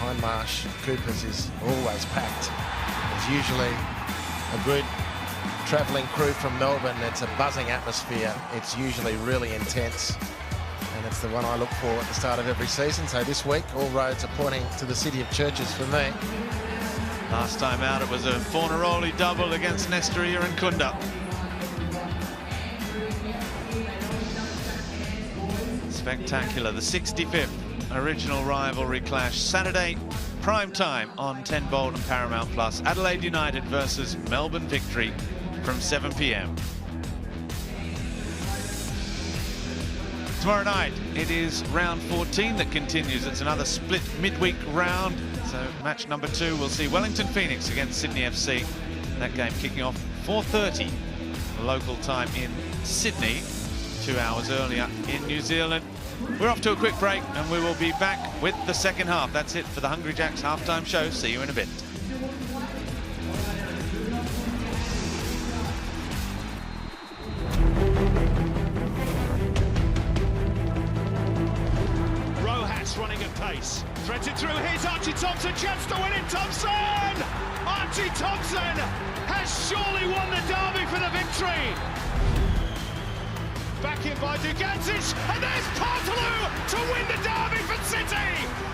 Hindmarsh Coopers is always packed. There's usually a good travelling crew from Melbourne. It's a buzzing atmosphere. It's usually really intense, and it's the one I look for at the start of every season. So this week, all roads are pointing to the City of Churches for me. Last time out, it was a Fornaroli double against Nestoria and Kunda. Spectacular, the 65th original rivalry clash. Saturday, prime time on 10 Bold and Paramount Plus. Adelaide United versus Melbourne Victory from 7 p.m. Tomorrow night, it is round 14 that continues. It's another split midweek round. So match number 2, we'll see Wellington Phoenix against Sydney FC. That game kicking off 4:30 local time in Sydney, 2 hours earlier in New Zealand. We're off to a quick break and we will be back with the second half. That's it for the Hungry Jacks halftime show. See you in a bit. Running at pace, threaded through, here's Archie Thompson, chance to win it, Thompson! Archie Thompson has surely won the derby for the victory. Back in by Dugantic, and there's Partaloo to win the derby for City!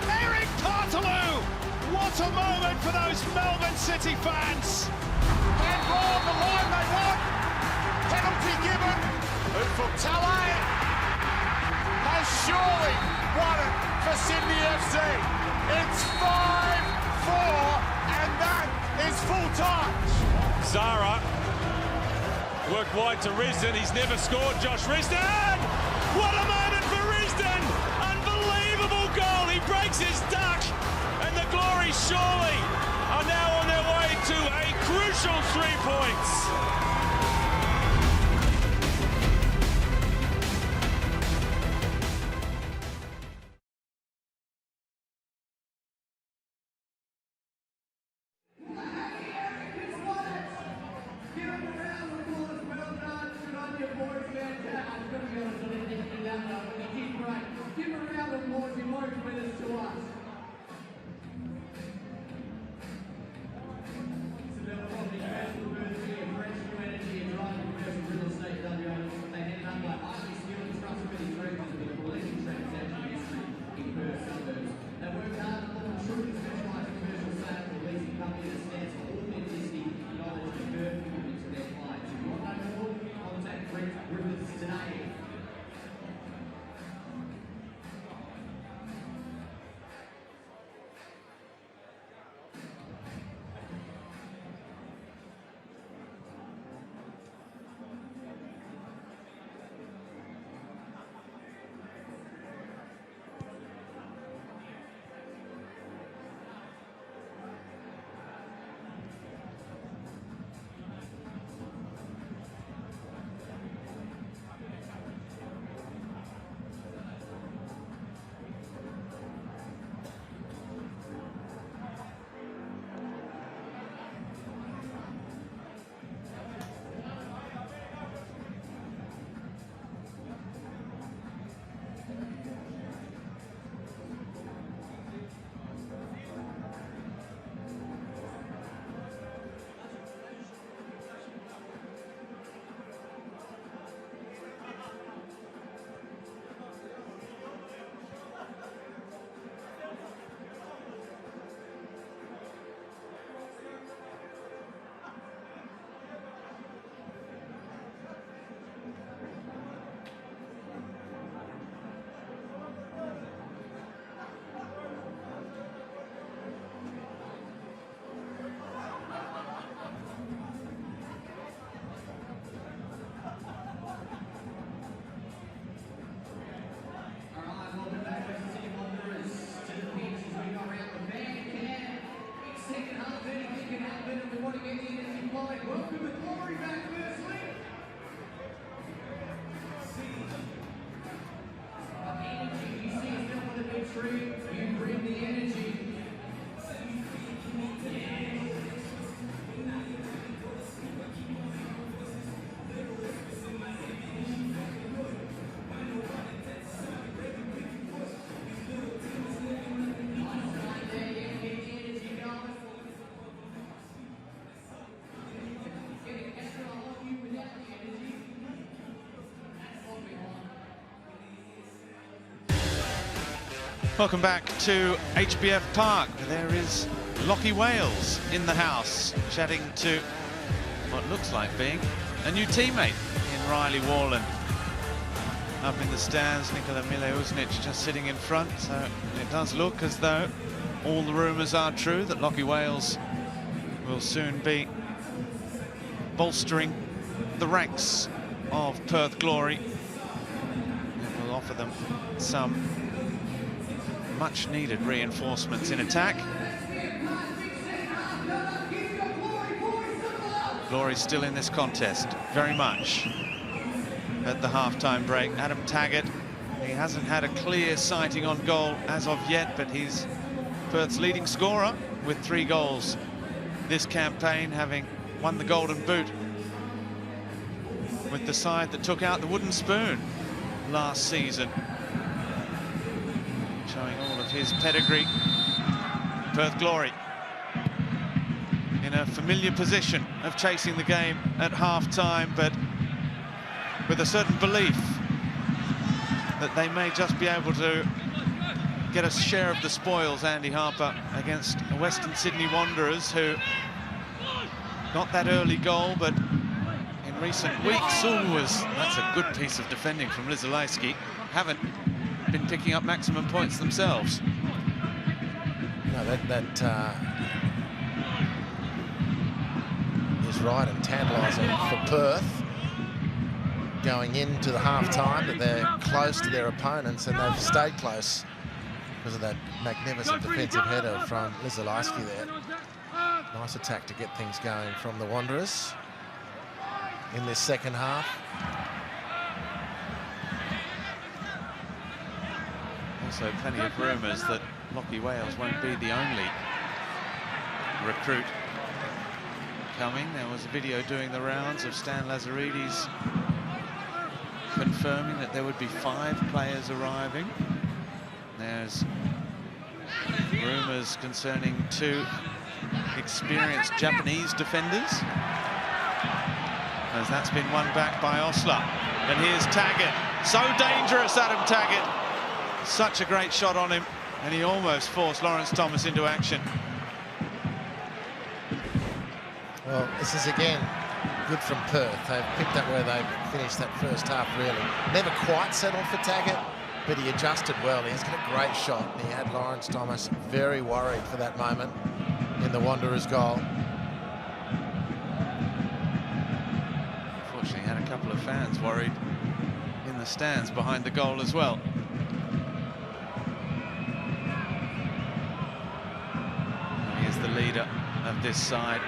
Eric Partaloo! What a moment for those Melbourne City fans! Handball, the line they want, penalty given, Ufuk-Talay has surely won it for Sydney FC. It's 5-4, and that is full time. Zara worked wide to Risdon. He's never scored. Josh Risdon! What a moment for Risdon! Unbelievable goal. He breaks his duck, and the Glory surely are now on their way to a crucial 3 points. Welcome back to HBF Park. There is Lockie Wales in the house, chatting to what looks like being a new teammate in Riley Warland. Up in the stands, Nikola Mileusnic just sitting in front, so it does look as though all the rumours are true that Lockie Wales will soon be bolstering the ranks of Perth Glory. It will offer them some much needed reinforcements in attack. Glory still in this contest, very much. At the half-time break, Adam Taggart, he hasn't had a clear sighting on goal as of yet, but he's Perth's leading scorer with 3 goals this campaign, having won the Golden Boot with the side that took out the wooden spoon last season. Showing all of his pedigree. Perth Glory in a familiar position of chasing the game at half-time, but with a certain belief that they may just be able to get a share of the spoils, Andy Harper, against Western Sydney Wanderers, who got that early goal, but in recent weeks, that's a good piece of defending from Lizalewski, haven't been picking up maximum points themselves. No, that is right and tantalising for Perth. Going into the half-time, that they're close to their opponents, and they've stayed close because of that magnificent defensive header from Lizalewski there. Nice attack to get things going from the Wanderers in this second half. Also plenty of rumours that Lockie Wales won't be the only recruit coming. There was a video doing the rounds of Stan Lazaridis confirming that there would be 5 players arriving. There's rumours concerning 2 experienced Japanese defenders, as that's been won back by Osler. And here's Taggart. So dangerous, Adam Taggart. Such a great shot on him, and he almost forced Lawrence Thomas into action. Well, this is again good from Perth. They've picked up where they finished that first half, really. Never quite settled for Taggart, but he adjusted well. He's got a great shot, and he had Lawrence Thomas very worried for that moment in the Wanderers' goal. Unfortunately, had a couple of fans worried in the stands behind the goal as well. He is the leader of this side,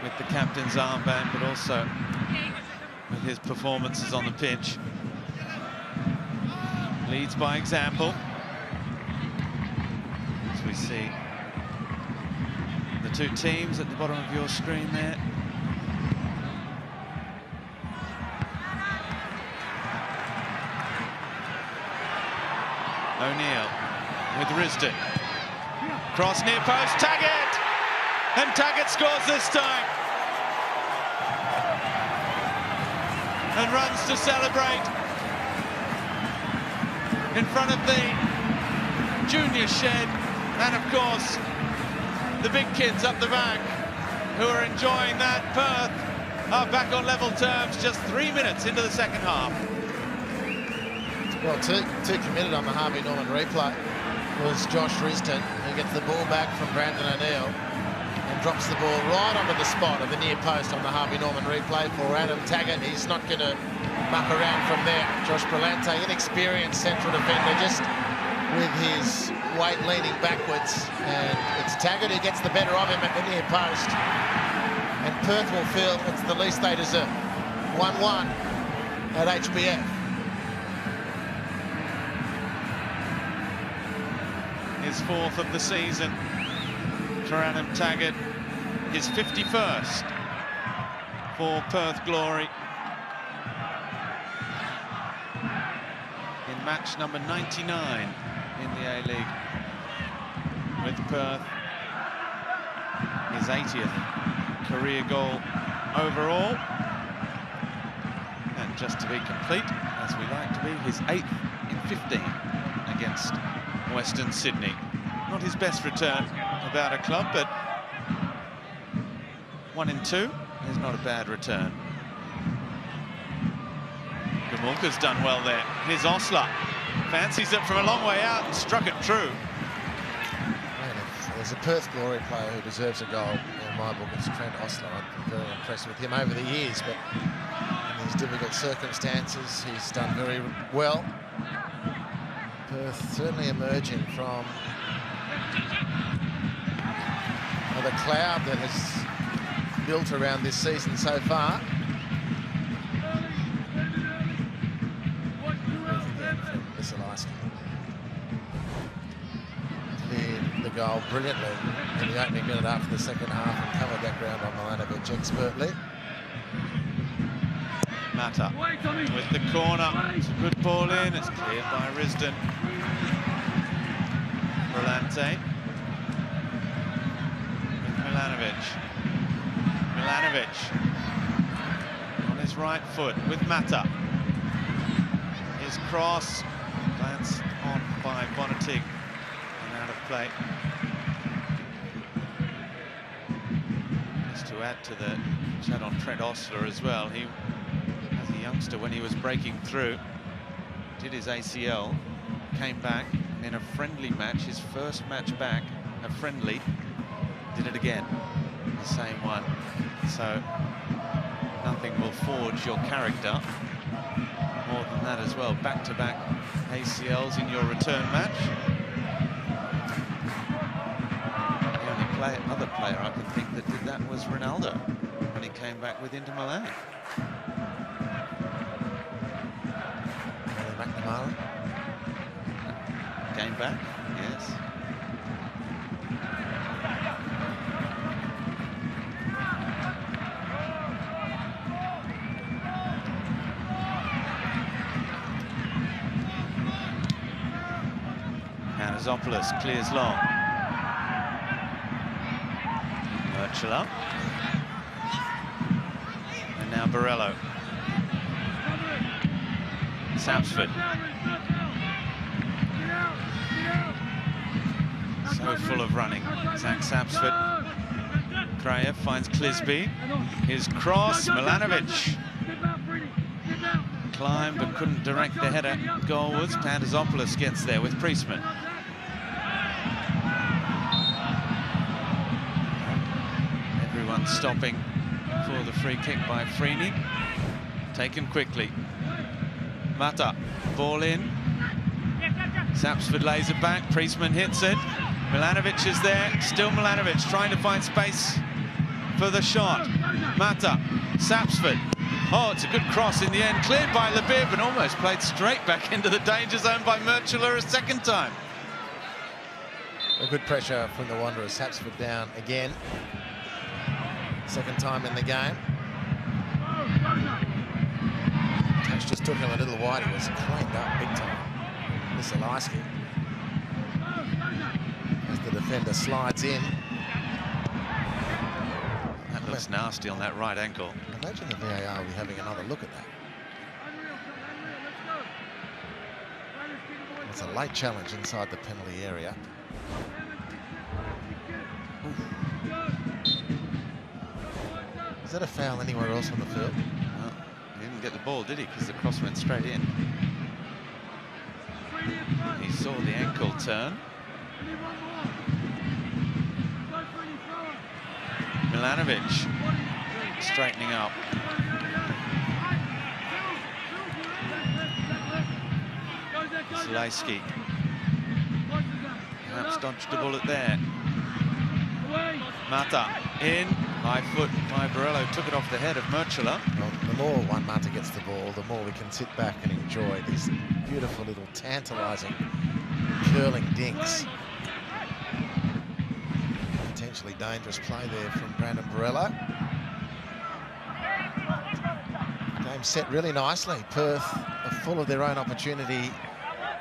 with the captain's armband, but also with his performances on the pitch. Leads by example, as we see the 2 teams at the bottom of your screen there. O'Neill with Risden. Cross near post, Taggart! And Taggart scores this time. And runs to celebrate in front of the junior shed, and of course the big kids up the back who are enjoying that. Perth are back on level terms just 3 minutes into the second half. Well, two committed on the Harvey Norman replay was Josh Risden, who gets the ball back from Brandon O'Neill and drops the ball right onto the spot of the near post on the Harvey Norman replay for Adam Taggart. He's not going to muck around from there. Josh Brillante, inexperienced central defender, just with his weight leaning backwards, and it's Taggart who gets the better of him at the near post, and Perth will feel it's the least they deserve. 1-1 at HBF. His 4th of the season for Adam Taggart, his 51st for Perth Glory in match number 99 in the A-League with Perth. His 80th career goal overall, and just to be complete, as we like to be, his 8th in 15 against Western Sydney. Not his best return about a club, but 1 in 2 is not a bad return. Gamulka's done well there. Here's Osler. Fancies it from a long way out and struck it true. Man, if there's a Perth Glory player who deserves a goal in my book, it's Trent Osler. I've been very impressed with him over the years, but in these difficult circumstances, he's done very well. Perth certainly emerging from the cloud that has built around this season so far. Cleared the goal brilliantly in the opening minute after the second half and covered that ground on Milanovic expertly. Mata with the corner. It's a good ball in. It's cleared by Risdon. Rolante. Milanovic. Milanovic on his right foot with Mata. His cross glanced on by Bonatig and out of play. Just to add to the chat on Trent Osler as well, he, as a youngster, when he was breaking through, did his ACL, came back in a friendly match, his first match back, a friendly, did it again, the same one. So nothing will forge your character more than that as well. Back-to-back ACLs in your return match. The only other player I can think that did that was Ronaldo when he came back with Inter Milan. McNamara. Came back, yes. Anasopoulos clears long. Murchela. And now Borello. Sapsford. So full of running. Zach Sapsford. Kraev finds Clisby. His cross, Milanovic. Climbed but couldn't direct the header goalwards. Pandazopoulos gets there with Priestman. Everyone stopping for the free kick by Freeney. Taken quickly. Mata, ball in. Sapsford lays it back. Priestman hits it. Milanovic is there. Still Milanovic trying to find space for the shot. Mata, Sapsford. Oh, it's a good cross in the end. Cleared by Labib and almost played straight back into the danger zone by Murchela a second time. A good pressure from the Wanderers. Sapsford down again. Second time in the game. Touch just took him a little wide. He was cleaned up big time. Misaliski. As the defender slides in. That looks nasty on that right ankle. Imagine the VAR will be having another look at that. It's a late challenge inside the penalty area. Is that a foul anywhere else on the field? No, he didn't get the ball, did he? Because the cross went straight in. He saw the ankle turn. Milanovic straightening up. Zalewski perhaps dodged a bullet there. Mata in, high foot by Borello, took it off the head of Murchela. Well, the more one Mata gets the ball, the more we can sit back and enjoy these beautiful little tantalising curling dinks. Potentially dangerous play there from Brandon Borello. Game set really nicely. Perth are full of their own opportunity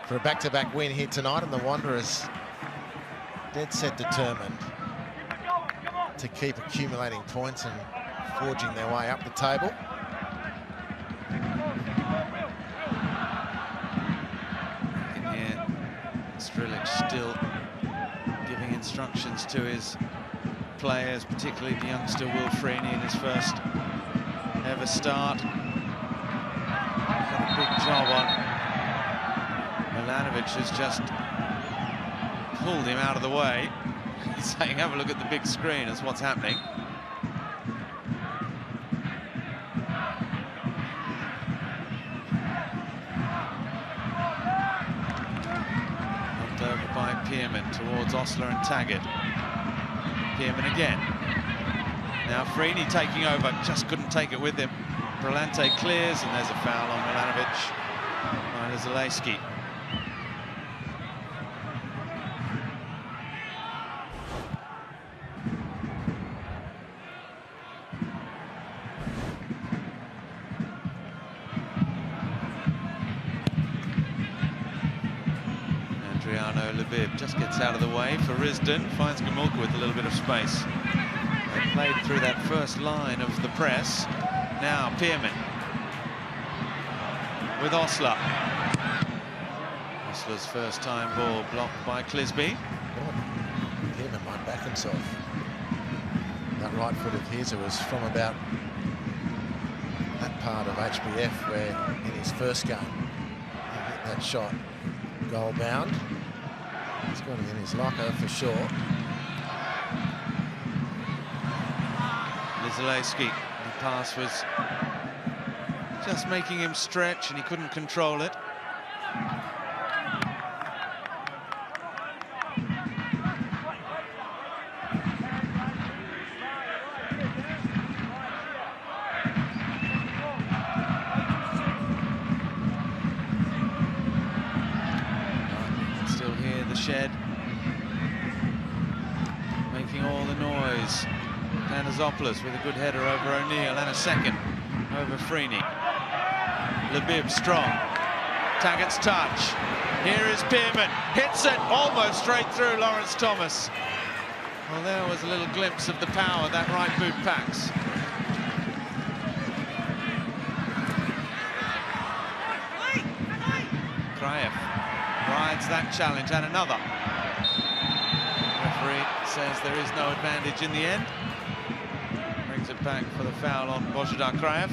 for a back-to-back win here tonight, and the Wanderers dead set determined to keep accumulating points and forging their way up the table. In here, Strilic still instructions to his players, particularly the youngster Will Freeney in his first ever start. Got a big job on. Milanovic has just pulled him out of the way. He's saying, have a look at the big screen as what's happening. Knocked over by Pearman towards Osler and Taggart. Pearman again. Now Freeney taking over, just couldn't take it with him. Brillante clears, and there's a foul on Milanovic by Zaleski. Labib just gets out of the way for Risdon, finds Gamulka with a little bit of space. They played through that first line of the press. Now Pearman with Osler. Osler's first time ball blocked by Clisby. Pearman might back himself. That right foot of his was from about that part of HBF where in his first game he hit that shot goal bound. He's got it in his locker for sure. Zaleski, the pass was just making him stretch and he couldn't control it. Still hear the shed making all the noise. Panazopoulos with a good header over O'Neill and a second over Freeney. Labib strong. Taggart's touch. Here is Pearman. Hits it almost straight through Lawrence Thomas. Well, there was a little glimpse of the power that right boot packs. Kraev rides that challenge and another. Referee says there is no advantage in the end. Brings it back for the foul on Božidar Kraev.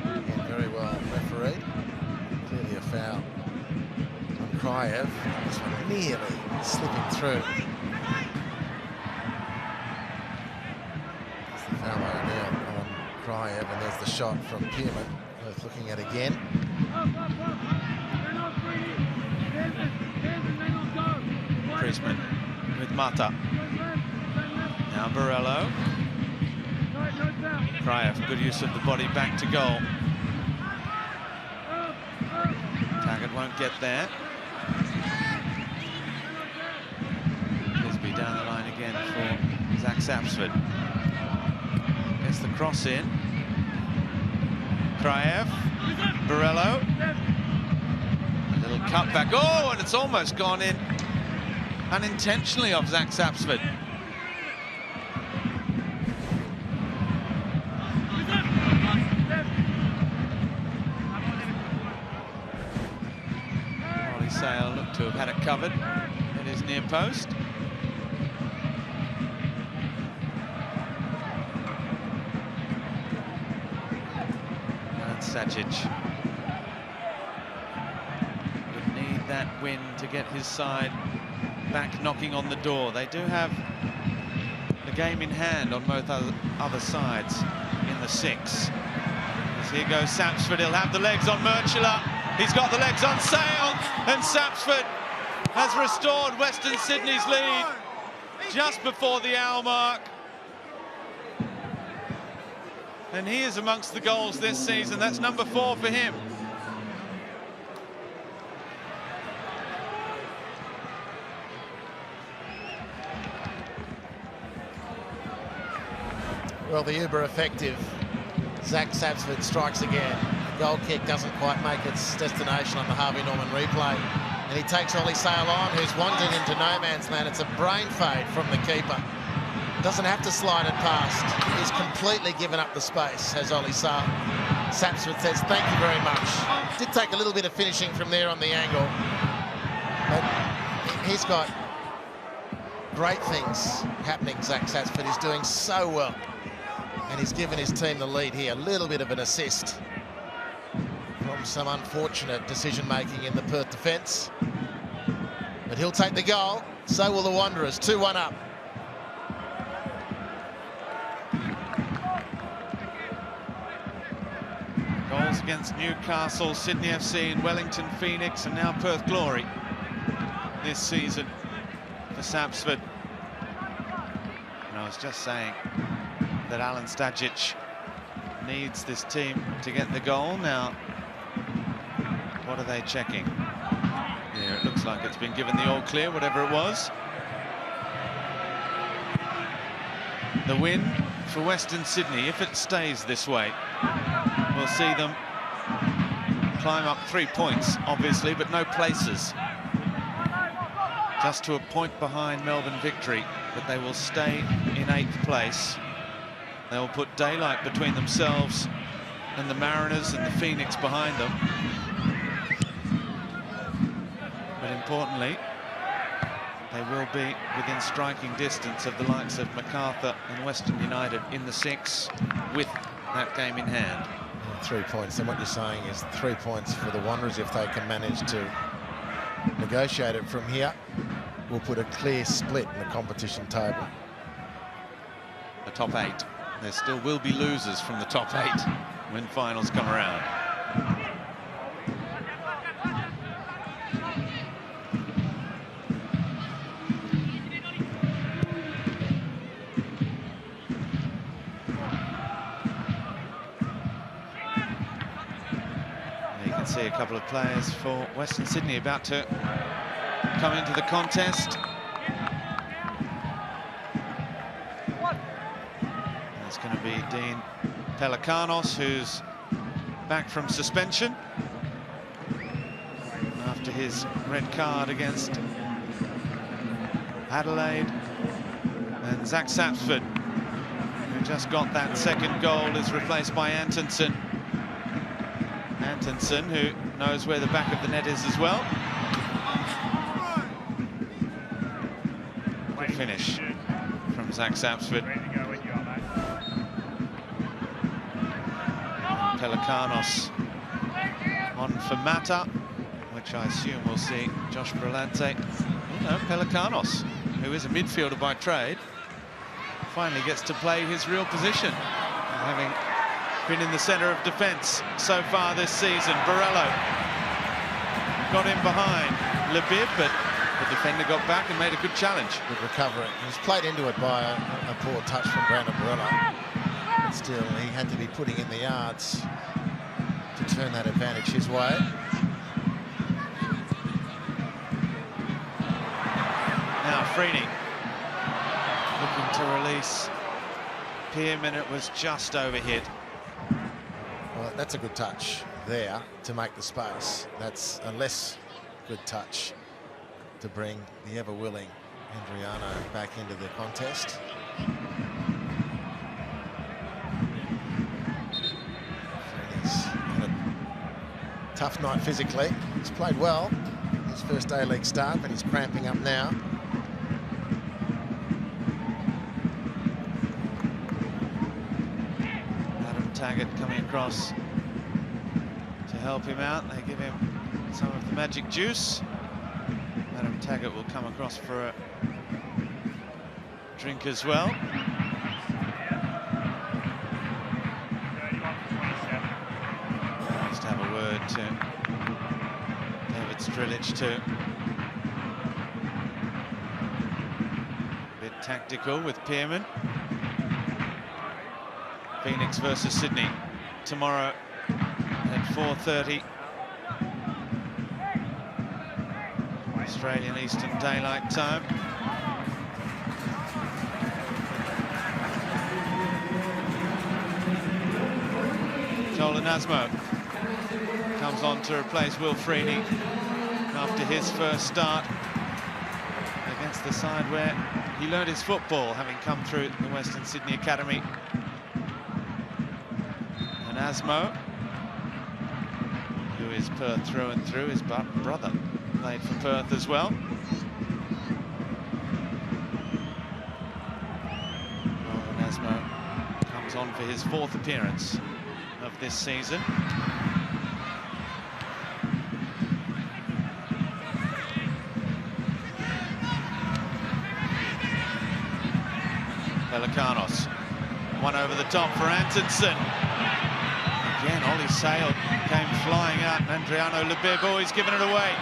Again, very well refereed. Clearly a foul on Kraev. This one nearly slipping through. There's the foul by O'Neill on Kraev, and there's the shot from Pearman. Worth looking at again. Priestman with Mata. Now Borello. Kraev, good use of the body back to goal. Taggart won't get there. Clisby down the line again for Zach Sapsford. Gets the cross in. Kraev. Borello. A little cutback. Oh, and it's almost gone in unintentionally off Zach Sapsford. Ollie Sale looked to have had it covered at his near post. And Sajic would need that win to get his side back knocking on the door. They do have the game in hand on both other sides in the six. As here goes Sapsford, he'll have the legs on Murchula. He's got the legs on Sale, and Sapsford has restored Western Sydney's lead just before the hour mark. And he is amongst the goals this season. That's number 4 for him. Well, the uber effective Zach Sapsford strikes again. The goal kick doesn't quite make its destination on the Harvey Norman replay. And he takes Ollie Sale on, who's wandered into no man's land. It's a brain fade from the keeper. Doesn't have to slide it past. He's completely given up the space, has Ollie Sale. Sapsford says, thank you very much. Did take a little bit of finishing from there on the angle. But he's got great things happening. Zach Satsford is doing so well. And he's given his team the lead here. A little bit of an assist from some unfortunate decision-making in the Perth defence. But he'll take the goal. So will the Wanderers. 2-1 up. Goals against Newcastle, Sydney FC and Wellington Phoenix, and now Perth Glory this season for Sapsford. And I was just saying that Alan Stajic needs this team to get the goal. Now, what are they checking? Yeah, it looks like it's been given the all clear, whatever it was. The win for Western Sydney, if it stays this way, we'll see them climb up 3 points, obviously, but no places. Just to a point behind Melbourne Victory, but they will stay in 8th place. They will put daylight between themselves and the Mariners and the Phoenix behind them. But importantly, they will be within striking distance of the likes of MacArthur and Western United in the 6 with that game in hand. 3 points, and what you're saying is 3 points for the Wanderers if they can manage to negotiate it from here. Will put a clear split in the competition table. The top 8. There still will be losers from the top 8 when finals come around. See a couple of players for Western Sydney about to come into the contest. It's going to be Dean Pelikanos, who's back from suspension after his red card against Adelaide. And Zach Sapsford, who just got that second goal, is replaced by Antonsen. Antonsen, who knows where the back of the net is as well. Good finish from Zach Sapsford. Pelikanos on for Mata, which I assume we'll see Josh Brillante. Oh no, Pelikanos, who is a midfielder by trade, finally gets to play his real position, having been in the centre of defence so far this season. Borrello got in behind Labib, but the defender got back and made a good challenge. Good recovery. He was played into it by a poor touch from Brandon Borrello. But still, he had to be putting in the yards to turn that advantage his way. Now Freeney looking to release Pearman. It was just overhit. Well, that's a good touch there to make the space. That's a less good touch to bring the ever-willing Andriano back into the contest. He's had a tough night physically. He's played well his first A-League start, but he's cramping up now. Taggart coming across to help him out. They give him some of the magic juice. Adam Taggart will come across for a drink as well. Just have a word to David Strilic too. A bit tactical with Pearman. Phoenix versus Sydney tomorrow at 4:30 Australian Eastern Daylight Time. Joel Nasmo comes on to replace Will Freeney after his first start against the side where he learned his football, having come through the Western Sydney Academy. Asmo, who is Perth through and through, his brother played for Perth as well. He's on for his 4th appearance of this season. Pelicanos, one over the top for Antonsen. Again, Ollie Sale came flying out, and Adriano Lebebo, he's given it away.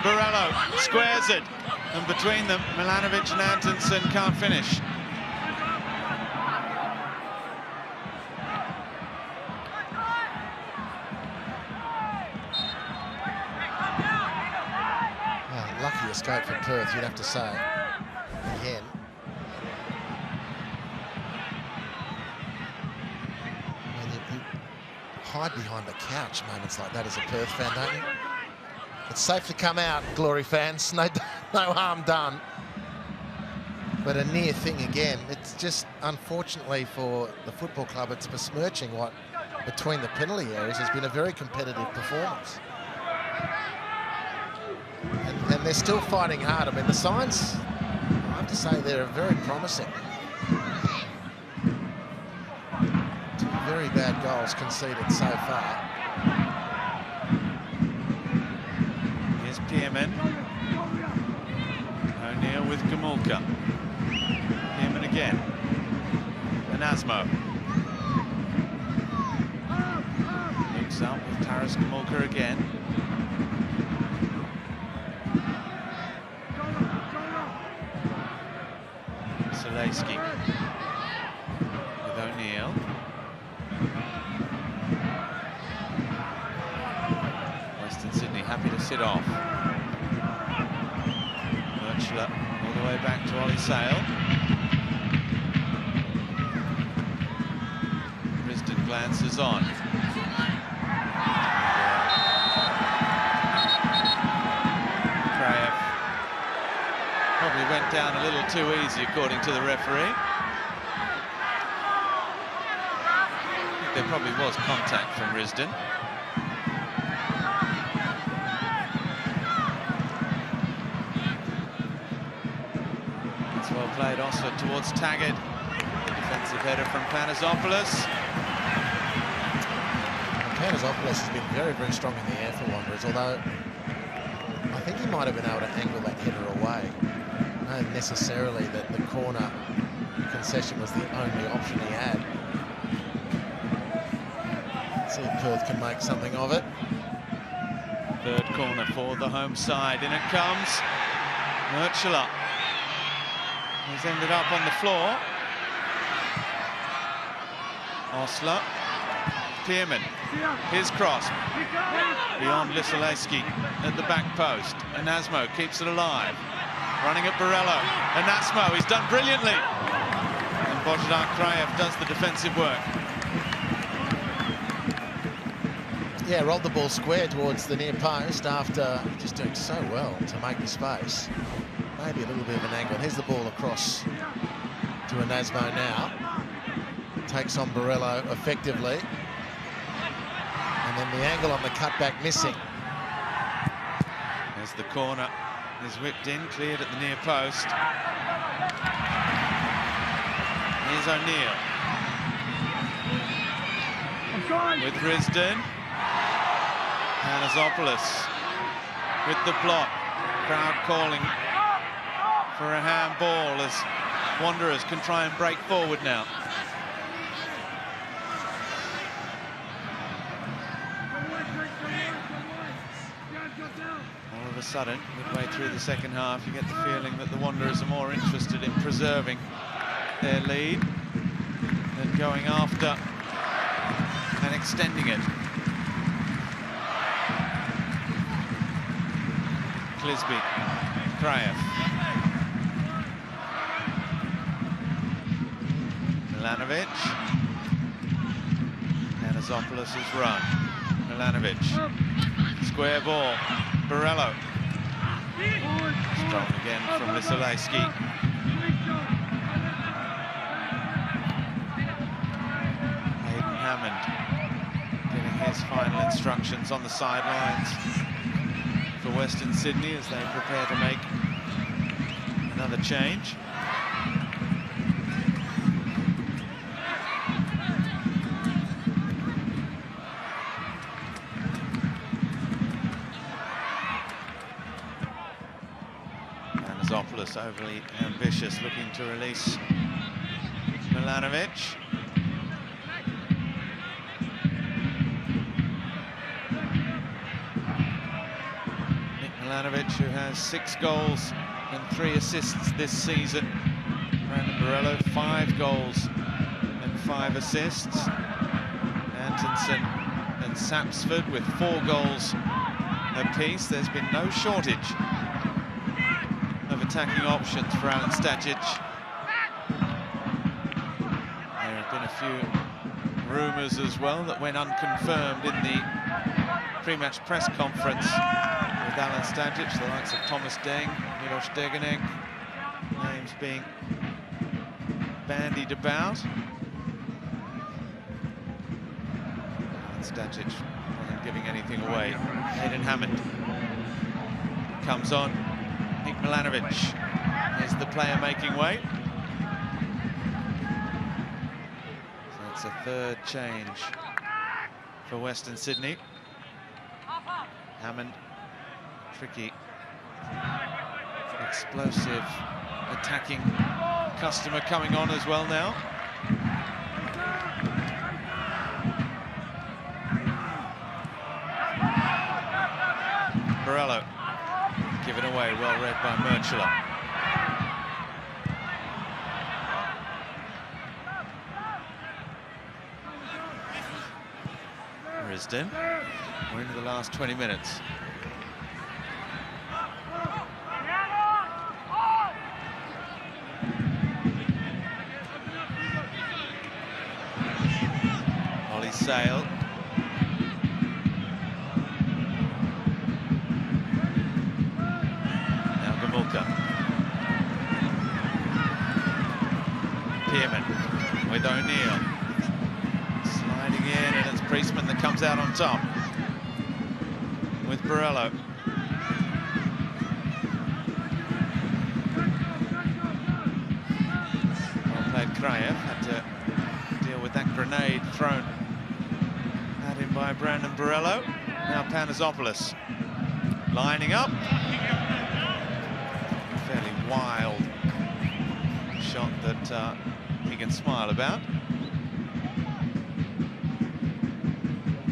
Borello squares it, and between them, Milanovic and Antonsen can't finish. Lucky escape for Perth, you'd have to say. Again. You hide behind the couch moments like that as a Perth fan, don't you? It's safe to come out, Glory fans. No harm done. But a near thing again. It's just, unfortunately for the football club, it's besmirching what, between the penalty areas, has been a very competitive performance. And they're still fighting hard. I mean, the signs, I have to say, they're very promising. 2 very bad goals conceded so far. Here's Pierman. O'Neill with Gamulka. Pierman again. And Asmo. Looks up with Taras Gamulka again. Zaleski with O'Neill. Western Sydney happy to sit off. Murchler all the way back to Ollie Sale. Risdon glances on. Probably went down a little too easy, according to the referee. I think there probably was contact from Risdon. It's well played, Osler towards Taggart. Defensive header from Panasopoulos. Panasopoulos has been very, very strong in the air for Wanderers, although I think he might have been able to angle that header away. Not necessarily that the corner concession was the only option he had. Let's see if Perth can make something of it. 3rd corner for the home side. In it comes. Murchler. He's ended up on the floor. Osler. Pierman. His cross. Beyond Lisaleski at the back post. And Asmo keeps it alive. Running at Borello. And Asmo, he's done brilliantly. And Božidar Krajev does the defensive work. Yeah, rolled the ball square towards the near post after just doing so well to make the space. Maybe a little bit of an angle. Here's the ball across to Asmo now. Takes on Borello effectively. And then the angle on the cutback missing. As the corner is whipped in, cleared at the near post. Here's O'Neill. With Risdon. Panasopoulos with the block. Crowd calling for a handball as Wanderers can try and break forward now. All of a sudden, midway through the second half, you get the feeling that the Wanderers are more interested in preserving their lead than going after and extending it. Clisby, Krajev. Milanovic. Panasopoulos' run. Milanovic. Square ball. Borello. Strong again from Lisaleski. Hayden Hammond getting his final instructions on the sidelines for Western Sydney as they prepare to make another change. course, overly ambitious, looking to release Milanovic. Milanovic, who has 6 goals and 3 assists this season. Brandon Borello, 5 goals and 5 assists. Antonsen and Sapsford with 4 goals apiece. There's been no shortage of attacking options for Alen Stajic. There have been a few rumours as well that went unconfirmed in the pre-match press conference with Alen Stajic, the likes of Thomas Deng, Milos Degenek, names being bandied about. Alen Stajic wasn't giving anything away. Hayden Hammond comes on. Nick Milanovic is the player making way. So that's a 3rd change for Western Sydney. Hammond, tricky, explosive, attacking customer coming on as well now. Borello, given away, well read by Murchula. Risdon, we're into the last 20 minutes. Ollie Sale. Now Gamulka. Pearman with O'Neill. Sliding in, and it's Priestman that comes out on top with Borello. Well played. Kraev had to deal with that grenade thrown at him by Brandon Borello. Now Panasopoulos lining up. Fairly wild shot that he can smile about.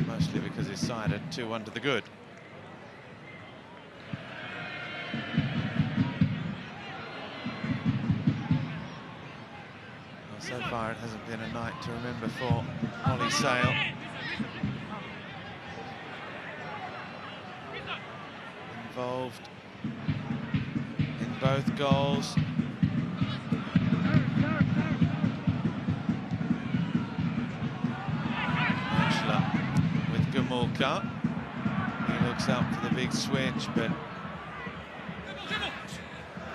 Mostly because his side had 2-1 to the good. Well, so far it hasn't been a night to remember for Ollie Sale. Involved in both goals. With Gamulka, he looks up for the big switch, but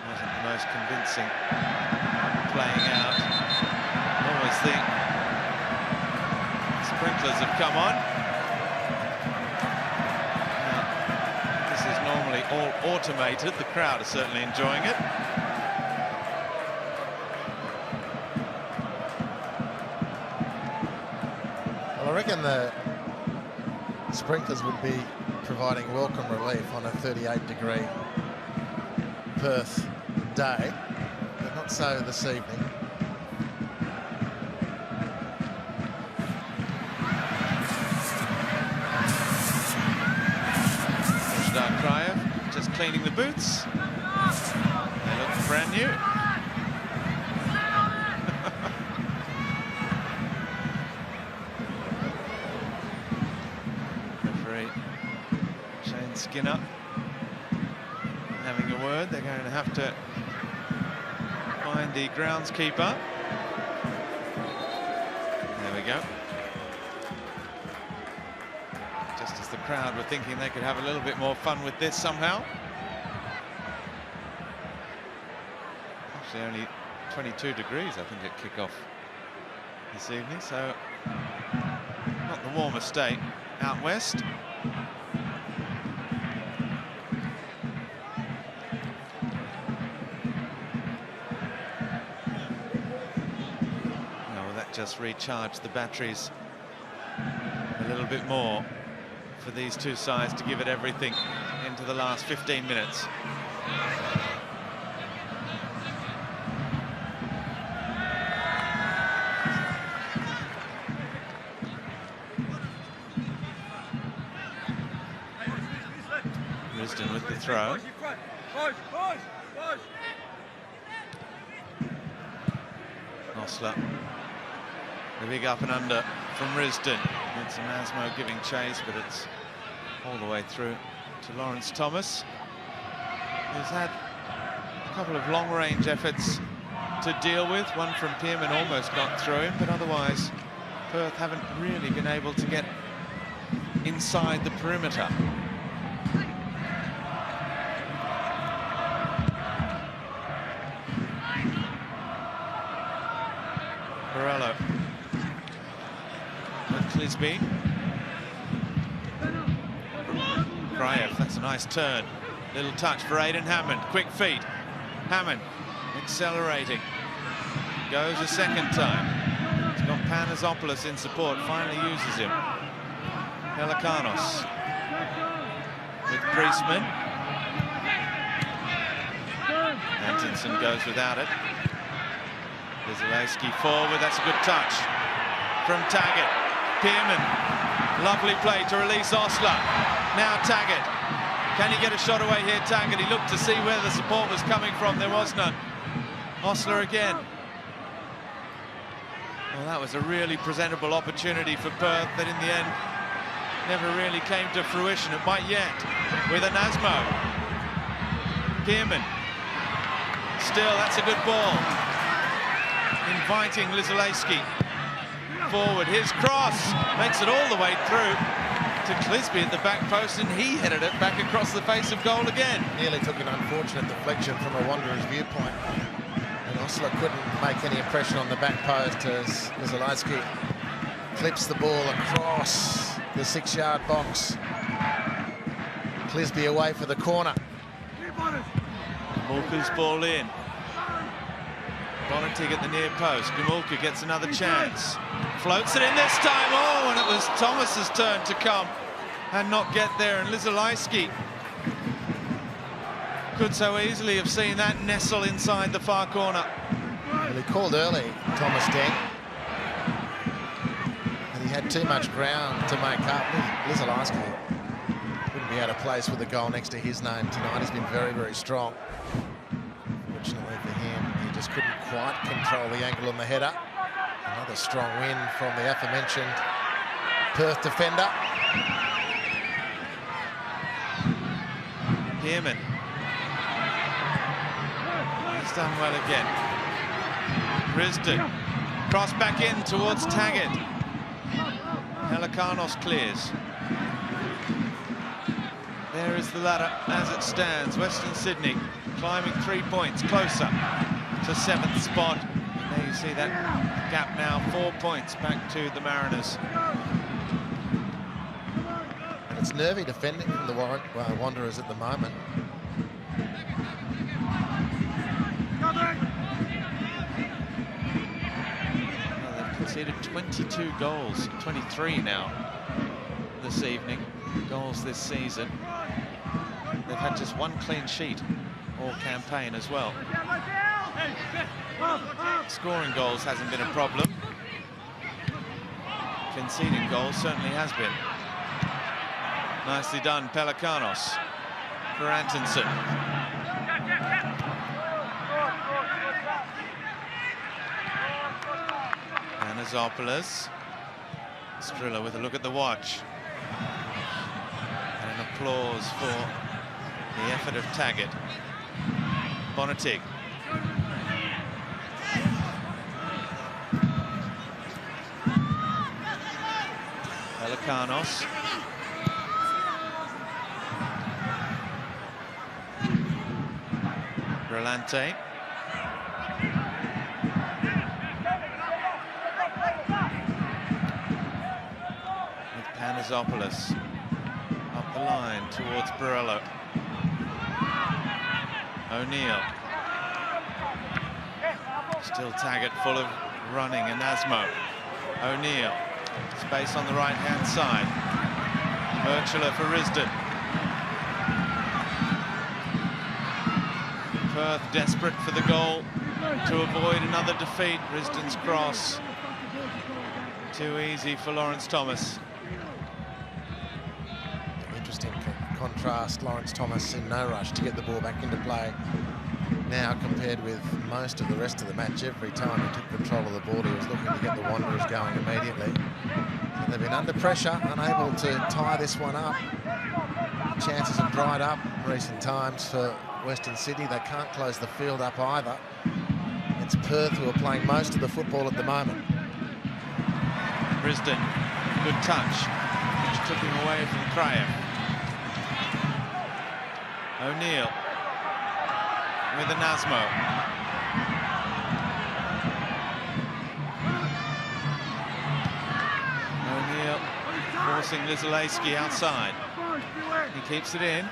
wasn't the most convincing playing out. Always think sprinklers have come on. Now, this is normally all automated. The crowd are certainly enjoying it. Well, I reckon the sprinklers would be providing welcome relief on a 38-degree Perth day, but not so this evening. Kraev just cleaning the boots. They look brand new. Skinner having a word. They're going to have to find the groundskeeper. There we go. Just as the crowd were thinking they could have a little bit more fun with this somehow. Actually only 22 degrees I think at kickoff this evening, so not the warmest day out west. Just recharge the batteries a little bit more for these two sides to give it everything into the last 15 minutes. Risdon with the throw. Osler. The big up and under from Risdon. It's Asmo giving chase, but it's all the way through to Lawrence Thomas. He's had a couple of long-range efforts to deal with. One from Pearman almost got through him, but otherwise Perth haven't really been able to get inside the perimeter. Borrello with Clisby. Kraev, that's a nice turn. Little touch for Aidan Hammond. Quick feet. Hammond accelerating. Goes a second time. He's got Panasopoulos in support. Finally uses him. Pelikanos with Priestman. Antonsen goes without it. Lizalewski forward. That's a good touch from Taggart. Pearman. Lovely play to release Osler. Now Taggart. Can he get a shot away here, Taggart? He looked to see where the support was coming from. There was none. Osler again. Well, that was a really presentable opportunity for Perth that in the end never really came to fruition. It might yet with an Asmo. Pearman. Still, that's a good ball. Inviting Lizalewski forward. His cross makes it all the way through to Clisby at the back post, and he headed it back across the face of goal again. Nearly took an unfortunate deflection from a Wanderers viewpoint, and Osler couldn't make any impression on the back post as Lizalewski clips the ball across the 6-yard box. Clisby away for the corner. Gamulka's ball in. Bonatig at the near post. Gamulka gets another chance. Floats it in this time. Oh, and it was Thomas's turn to come and not get there. And Lizalewski could so easily have seen that nestle inside the far corner. Well, he called early, Thomas Deng. And he had too much ground to make up. Lizalewski wouldn't be out of place with a goal next to his name tonight. He's been very, very strong. Fortunately for him, he just couldn't quite control the angle on the header. Another strong win from the aforementioned Perth defender. Pearman. He's done well again. Risdon. Cross back in towards Taggart. Pelikanos clears. There is the ladder as it stands. Western Sydney climbing 3 points closer to 7th spot. And there you see that gap now, 4 points back to the Mariners. And it's nervy defending from the Wanderers at the moment. Well, they've conceded 22 goals, 23 now this evening. Goals this season. They've had just one clean sheet all campaign as well. Scoring goals hasn't been a problem. Conceding goals certainly has been. Nicely done, Pelikanos for Antonsen. Panasopoulos. Striller with a look at the watch. And an applause for the effort of Taggart. Bonatig. Pelikanos. Brillante. With Panasopoulos up the line towards Borrello. O'Neill. Still Taggart full of running and Asmo. O'Neill. Space on the right-hand side. Urchula for Risdon. Perth desperate for the goal to avoid another defeat. Risdon's cross. Too easy for Lawrence Thomas. Interesting contrast, Lawrence Thomas in no rush to get the ball back into play now compared with most of the rest of the match. Every time he took control of the ball, he was looking to get the Wanderers going immediately. So they've been under pressure, unable to tie this one up. Chances have dried up in recent times for Western Sydney. They can't close the field up either. It's Perth who are playing most of the football at the moment. Brisbane, good touch, which took him away from Craig. O'Neill with the Nasmo. O'Neill forcing Lizalewski outside. He keeps it in.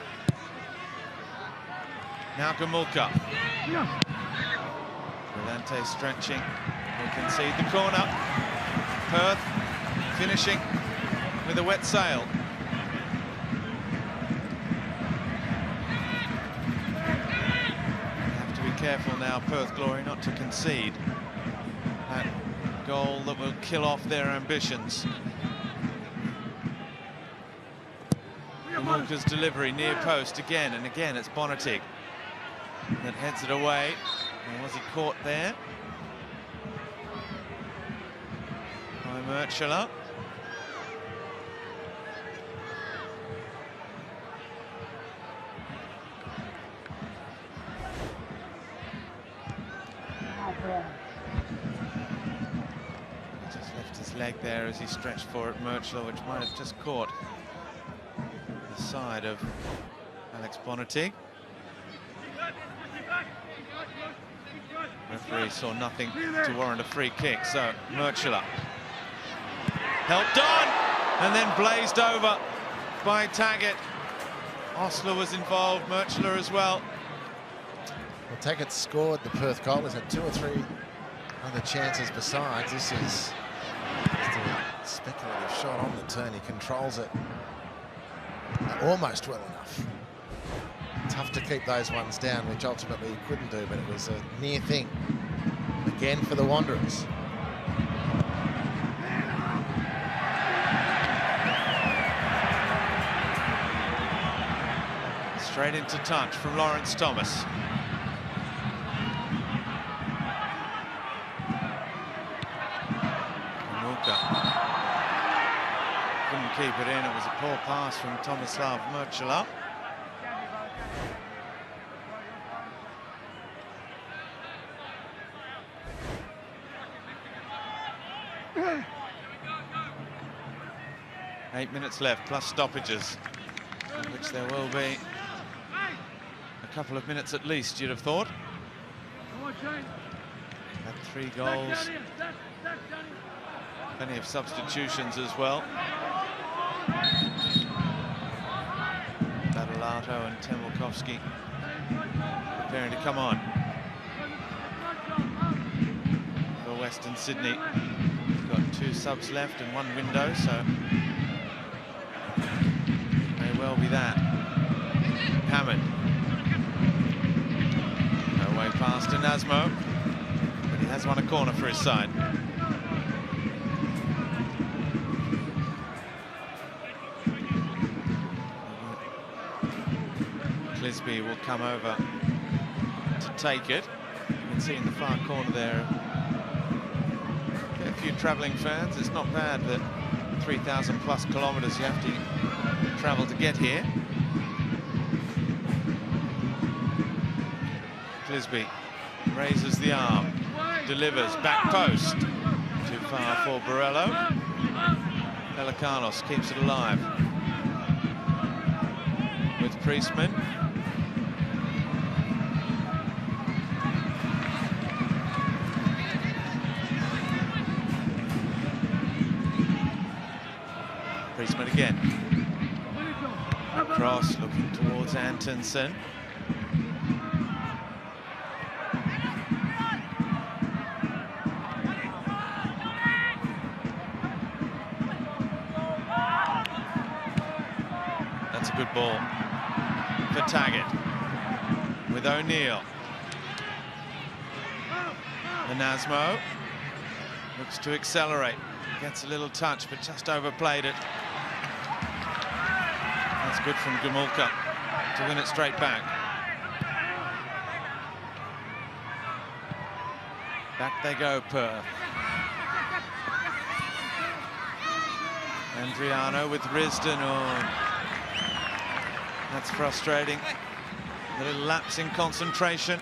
Now Gamulka. Vellante stretching. Will concede the corner. Perth finishing with a wet sail. Have to be careful now, Perth Glory, not to concede that goal that will kill off their ambitions. Gamulka's delivery near post again and again. It's Bonatig that heads it away. And was he caught there by Murchula? He just left his leg there as he stretched for it, Murchula, which might have just caught the side of Alex Bonatig. Referee saw nothing to warrant a free kick, so Murchula helped on and then blazed over by Taggart. Osler was involved, Murchula as well. Well, Taggart scored the Perth goal. He's had 2 or 3 other chances besides. This is just a speculative shot on the turn. He controls it almost well enough. Tough to keep those ones down, which ultimately he couldn't do, but it was a near thing. Again for the Wanderers. Straight into touch from Lawrence Thomas. Gamulka couldn't keep it in. It was a poor pass from Tomislav Murchula. Eight minutes left, plus stoppages, in which there will be a couple of minutes at least, you'd have thought. Had 3 goals, plenty of substitutions as well. Badalato and Temilkovsky preparing to come on for Western Sydney. We've got 2 subs left and 1 window, so may well be that. Hammond. No way past to Nasmo, but he has won a corner for his side. Clisby will come over to take it. You can see in the far corner there a few travelling fans. It's not bad that 3,000 plus kilometres you have to travel to get here. Clisby raises the arm, delivers back post. Too far for Borrello. Pelicanos keeps it alive with Priestman. Priestman again. Cross looking towards Antonsen. That's a good ball for Taggart with O'Neill. Nasmo looks to accelerate. Gets a little touch, but just overplayed it. That's good from Gumulka to win it straight back. Back they go, Perth. Andriano with Risdon. Oh, that's frustrating. A little lapse in concentration.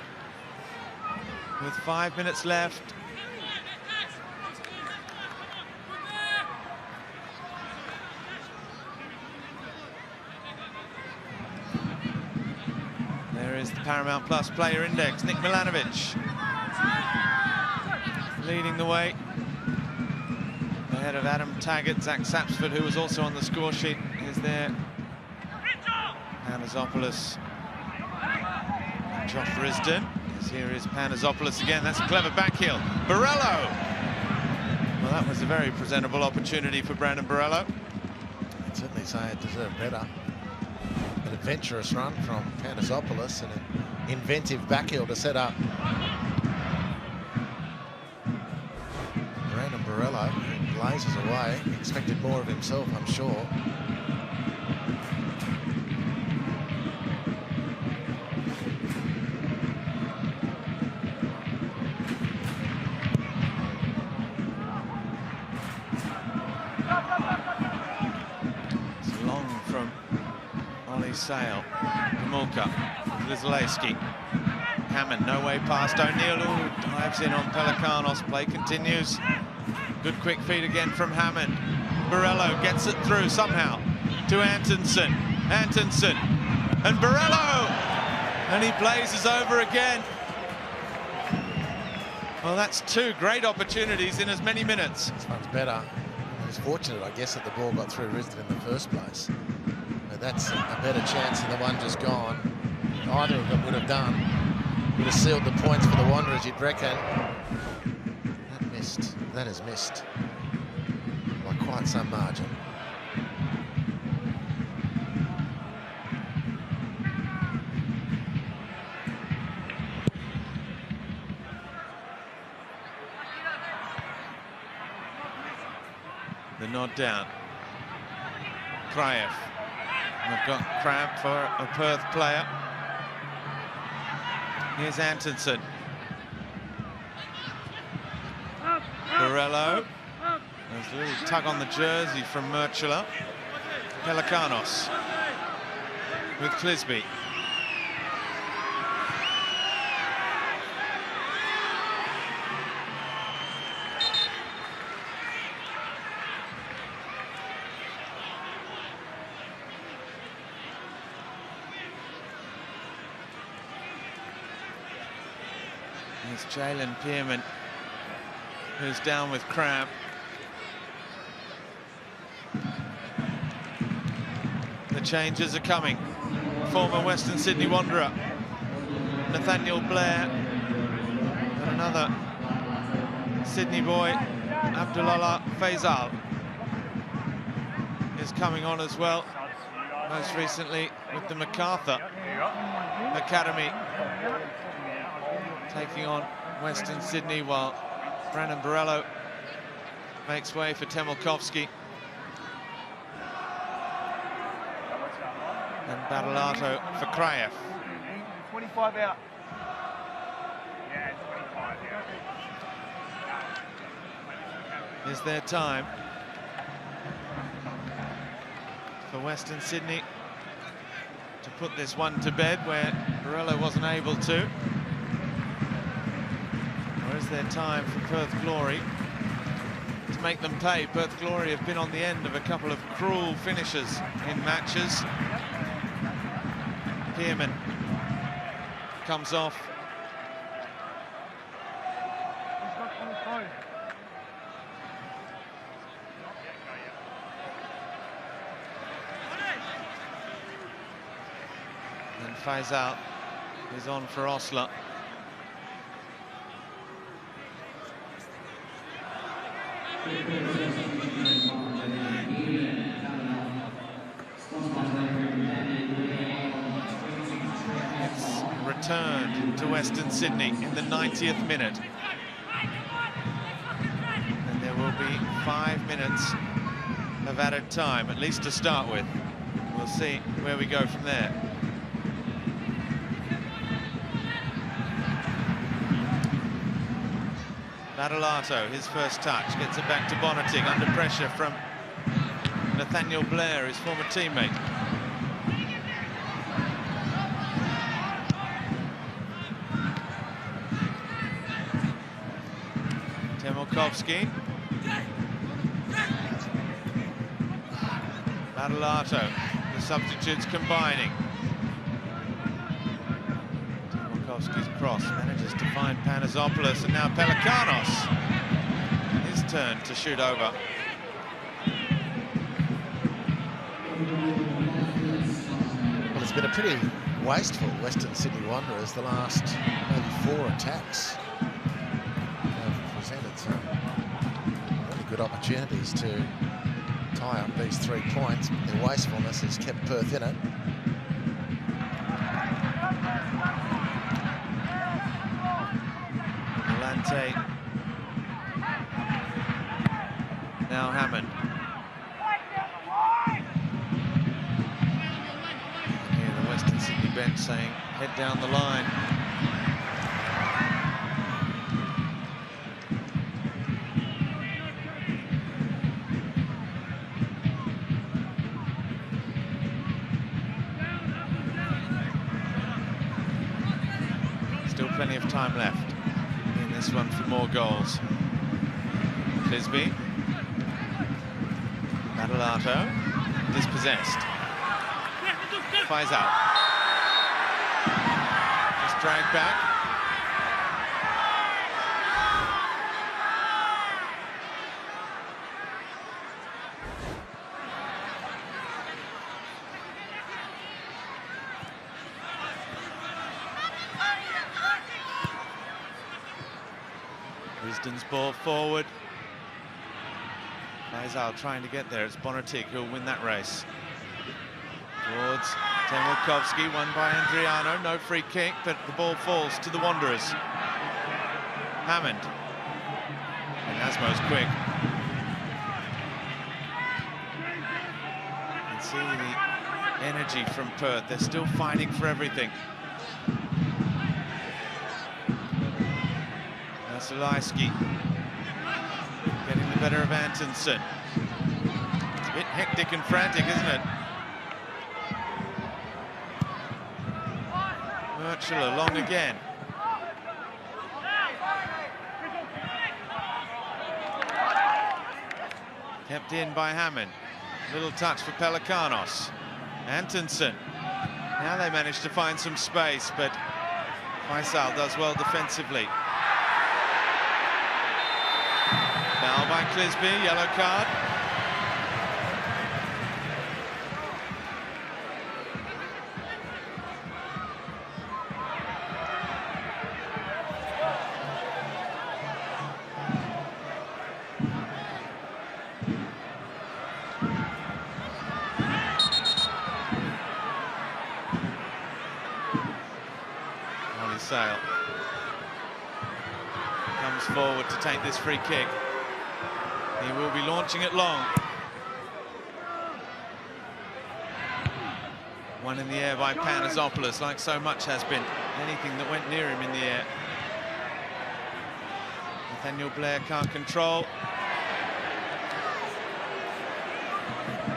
With 5 minutes left. There is the Paramount Plus player index. Nick Milanovic leading the way. Ahead of Adam Taggart. Zach Sapsford, who was also on the score sheet, is there. Panazopoulos. Josh Risdon. Here is Panazopoulos again. That's a clever backheel. Borello. Well, that was a very presentable opportunity for Brandon Borello. I'd certainly say it deserved better. An adventurous run from Panazopoulos and an inventive backheel to set up Brandon Borello, who blazes away. He expected more of himself, I'm sure. Sale, Gumulka, Lizalewski, Hammond, no way past O'Neill, who dives in on Pelikanos. Play continues. Good quick feed again from Hammond. Borello gets it through somehow to Antonsen. Antonsen and Borello, and he blazes over again. Well, that's two great opportunities in as many minutes. This one's better. He was fortunate, I guess, that the ball got through Risdon in the first place. That's a better chance than the one just gone. Either of them would have done. Would have sealed the points for the Wanderers, you'd reckon. That missed. That has missed by quite some margin. The nod down. Kraev. We've got Crab for a Perth player. Here's Antonsen. Borello. There's a little tug on the jersey from Murchula. Pelikanos with Clisby. It's Jalen Pearman who's down with cramp. The changes are coming. Former Western Sydney Wanderer Nathaniel Blair and another Sydney boy, Abdullah Faisal, is coming on as well. Most recently with the MacArthur Academy, taking on Western Sydney, while Brandon Borello makes way for Temelkovski. And Badalato for Kraev. 25 out. Is there time for Western Sydney to put this one to bed where Borello wasn't able to? Or is there time for Perth Glory to make them pay? Perth Glory have been on the end of a couple of cruel finishes in matches. Pearman comes off. And Faisal is on for Osler. Returned to Western Sydney in the 90th minute. And there will be 5 minutes of added time, at least to start with. We'll see where we go from there. Badalato, his first touch, gets it back to Bonnetig under pressure from Nathaniel Blair, his former teammate. Temolkovski. Badalato, the substitutes combining. Temolkovski's cross manages to find Panazopoulos, and now Pelikanos. His turn to shoot over. Well, it's been a pretty wasteful Western Sydney Wanderers the last maybe 4 attacks. They've presented some really good opportunities to tie up these 3 points. Their wastefulness has kept Perth in it. Lante. Now Hammond. Here the Western Sydney bench saying, head down the line. Still plenty of time left in this one for more goals. Clisby. Badalato. Dispossessed. Faisal. Just dragged back. Risdon's ball forward. Faisal trying to get there. It's Bonnetig who'll win that race. Towards Temolkovski, won by Andriano. No free kick, but the ball falls to the Wanderers. Hammond. And Asmo's quick. You can see the energy from Perth. They're still fighting for everything. Zalewski getting the better of Antonsen. It's a bit hectic and frantic, isn't it? Murchula long again. Kept in by Hammond. Little touch for Pelikanos. Antonsen. Now they manage to find some space, but Faisal does well defensively. Foul by Clisby, yellow card. Ollie Sale comes forward to take this free kick. He will be launching it long. One in the air by Panazopoulos, like so much has been. Anything that went near him in the air. Nathaniel Blair can't control.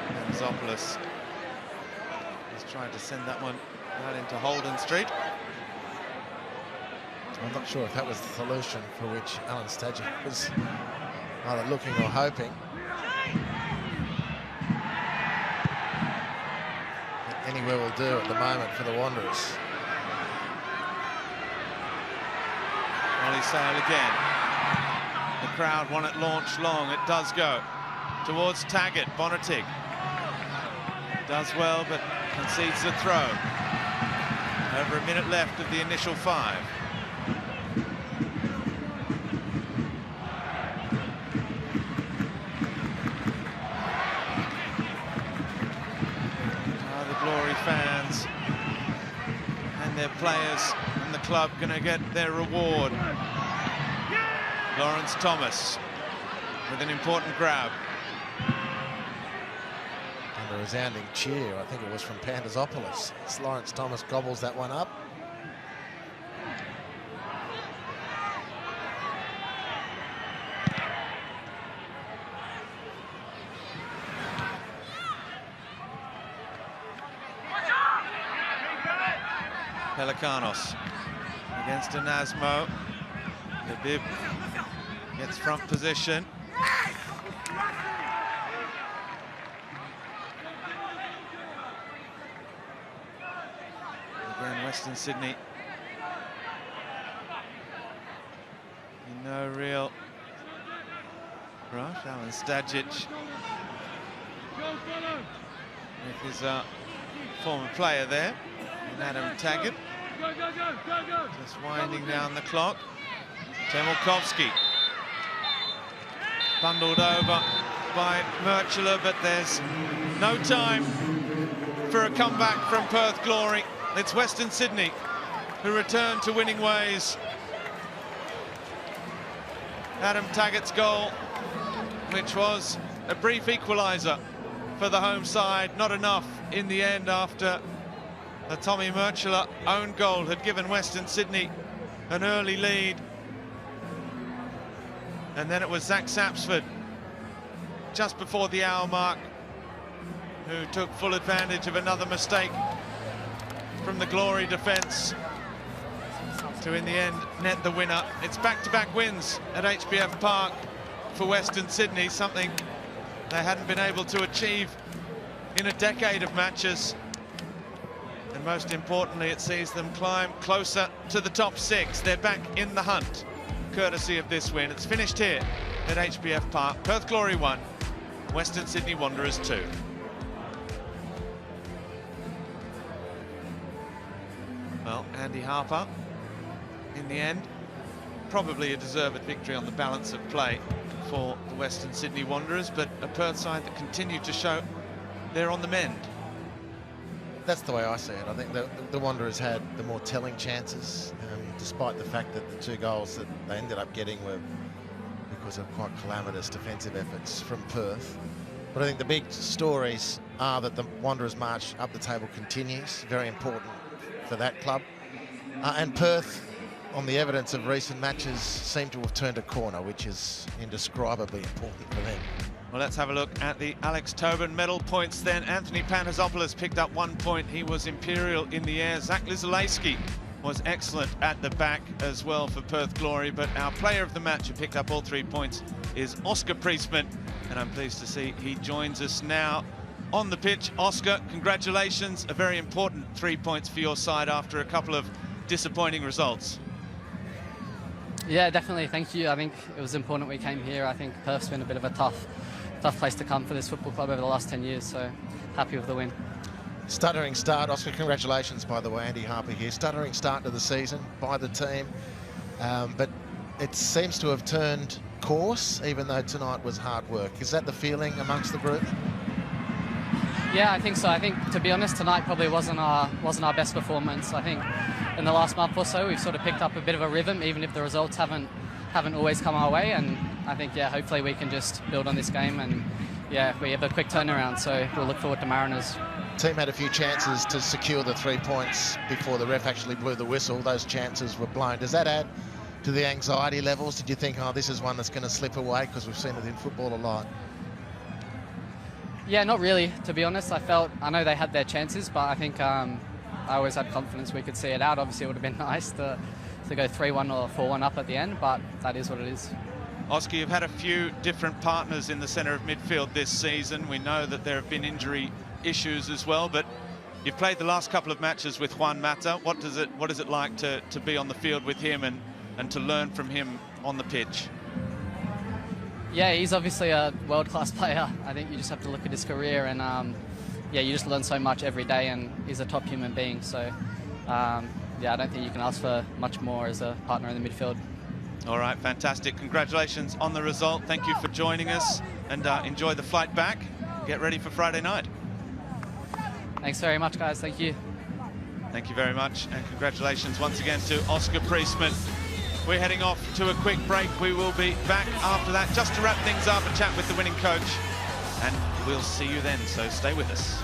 Panazopoulos has tried to send that one out into Holden Street. I'm not sure if that was the solution for which Alan Stadger was either looking or hoping. Anywhere will do at the moment for the Wanderers. Ollie Sale again. The crowd want it launched long. It does go towards Taggart. Bonnetig does well, but concedes the throw. Over a minute left of the initial 5. Fans and their players and the club going to get their reward. Lawrence Thomas with an important grab. And a resounding cheer. I think it was from Pandasopoulos. As Lawrence Thomas gobbles that one up. Pelikanos against Anasmo. The bib gets front position. Again, Western Sydney in no real rush. Alan Stajic with his former player there, and Adam Taggart just winding down the clock. Temelkovski bundled over by Murchula, but there's no time for a comeback from Perth Glory. It's Western Sydney who return to winning ways. Adam Taggart's goal, which was a brief equaliser for the home side, not enough in the end after the Tommy Murchula own goal had given Western Sydney an early lead. And then it was Zach Sapsford just before the hour mark who took full advantage of another mistake from the Glory defence to, in the end, net the winner. It's back-to-back wins at HBF Park for Western Sydney, something they hadn't been able to achieve in a decade of matches. And most importantly, it sees them climb closer to the top six. They're back in the hunt, courtesy of this win. It's finished here at HBF Park. Perth Glory 1, Western Sydney Wanderers 2. Well, Andy Harper, in the end, probably a deserved victory on the balance of play for the Western Sydney Wanderers, but a Perth side that continued to show they're on the mend. That's the way I see it. I think the Wanderers had the more telling chances, despite the fact that the 2 goals that they ended up getting were because of quite calamitous defensive efforts from Perth. But I think the big stories are that the Wanderers' march up the table continues, very important for that club. And Perth, on the evidence of recent matches, seem to have turned a corner, which is indescribably important for them. Well, let's have a look at the Alex Tobin medal points then. Anthony Panasopoulos picked up 1 point. He was imperial in the air. Zach Lizalewski was excellent at the back as well for Perth Glory. But our player of the match who picked up all 3 points is Oscar Priestman. And I'm pleased to see he joins us now on the pitch. Oscar, congratulations. A very important 3 points for your side after a couple of disappointing results. Yeah, definitely. Thank you. I think it was important we came here. I think Perth's been a bit of a tough place to come for this football club over the last 10 years, so happy with the win. Stuttering start, Oscar, congratulations, by the way. Andy Harper here. Stuttering start to the season by the team, but it seems to have turned course, even though tonight was hard work. Is that the feeling amongst the group? Yeah, I think so. I think, to be honest, tonight probably wasn't our best performance. I think in the last month or so we've sort of picked up a bit of a rhythm, even if the results haven't always come our way. And I think, yeah, hopefully we can just build on this game, and yeah, we have a quick turnaround, so we'll look forward to Mariners. Team had a few chances to secure the 3 points before the ref actually blew the whistle. Those chances were blown. Does that add to the anxiety levels? Did you think, oh, this is one that's going to slip away? Because we've seen it in football a lot. Yeah, not really, to be honest. I know they had their chances, but I think I always had confidence we could see it out. Obviously, it would have been nice to go 3-1 or 4-1 up at the end, but that is what it is. Oscar, you've had a few different partners in the centre of midfield this season. We know that there have been injury issues as well, but you've played the last couple of matches with Juan Mata. What is it like to be on the field with him and to learn from him on the pitch? Yeah, he's obviously a world-class player. I think you just have to look at his career, and yeah, you just learn so much every day, and he's a top human being. So yeah, I don't think you can ask for much more as a partner in the midfield. All right, fantastic. Congratulations on the result. Thank you for joining us, and enjoy the flight back. Get ready for Friday night. Thanks very much, guys. Thank you. Thank you very much, and congratulations once again to Oscar Priestman. We're heading off to a quick break. We will be back after that just to wrap things up and chat with the winning coach and we'll see you then, so stay with us.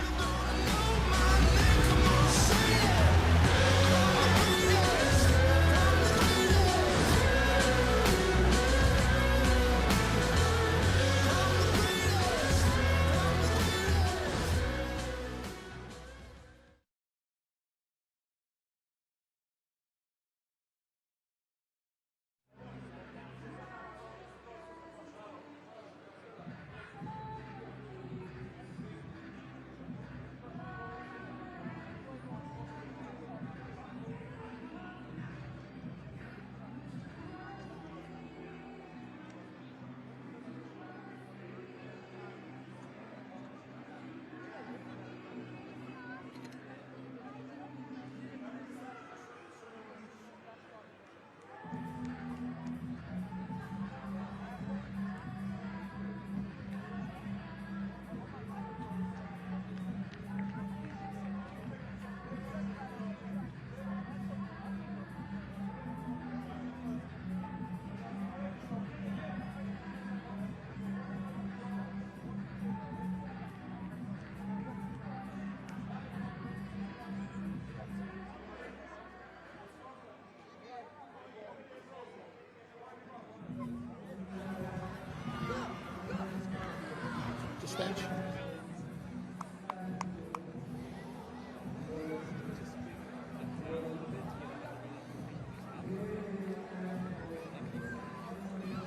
Bench.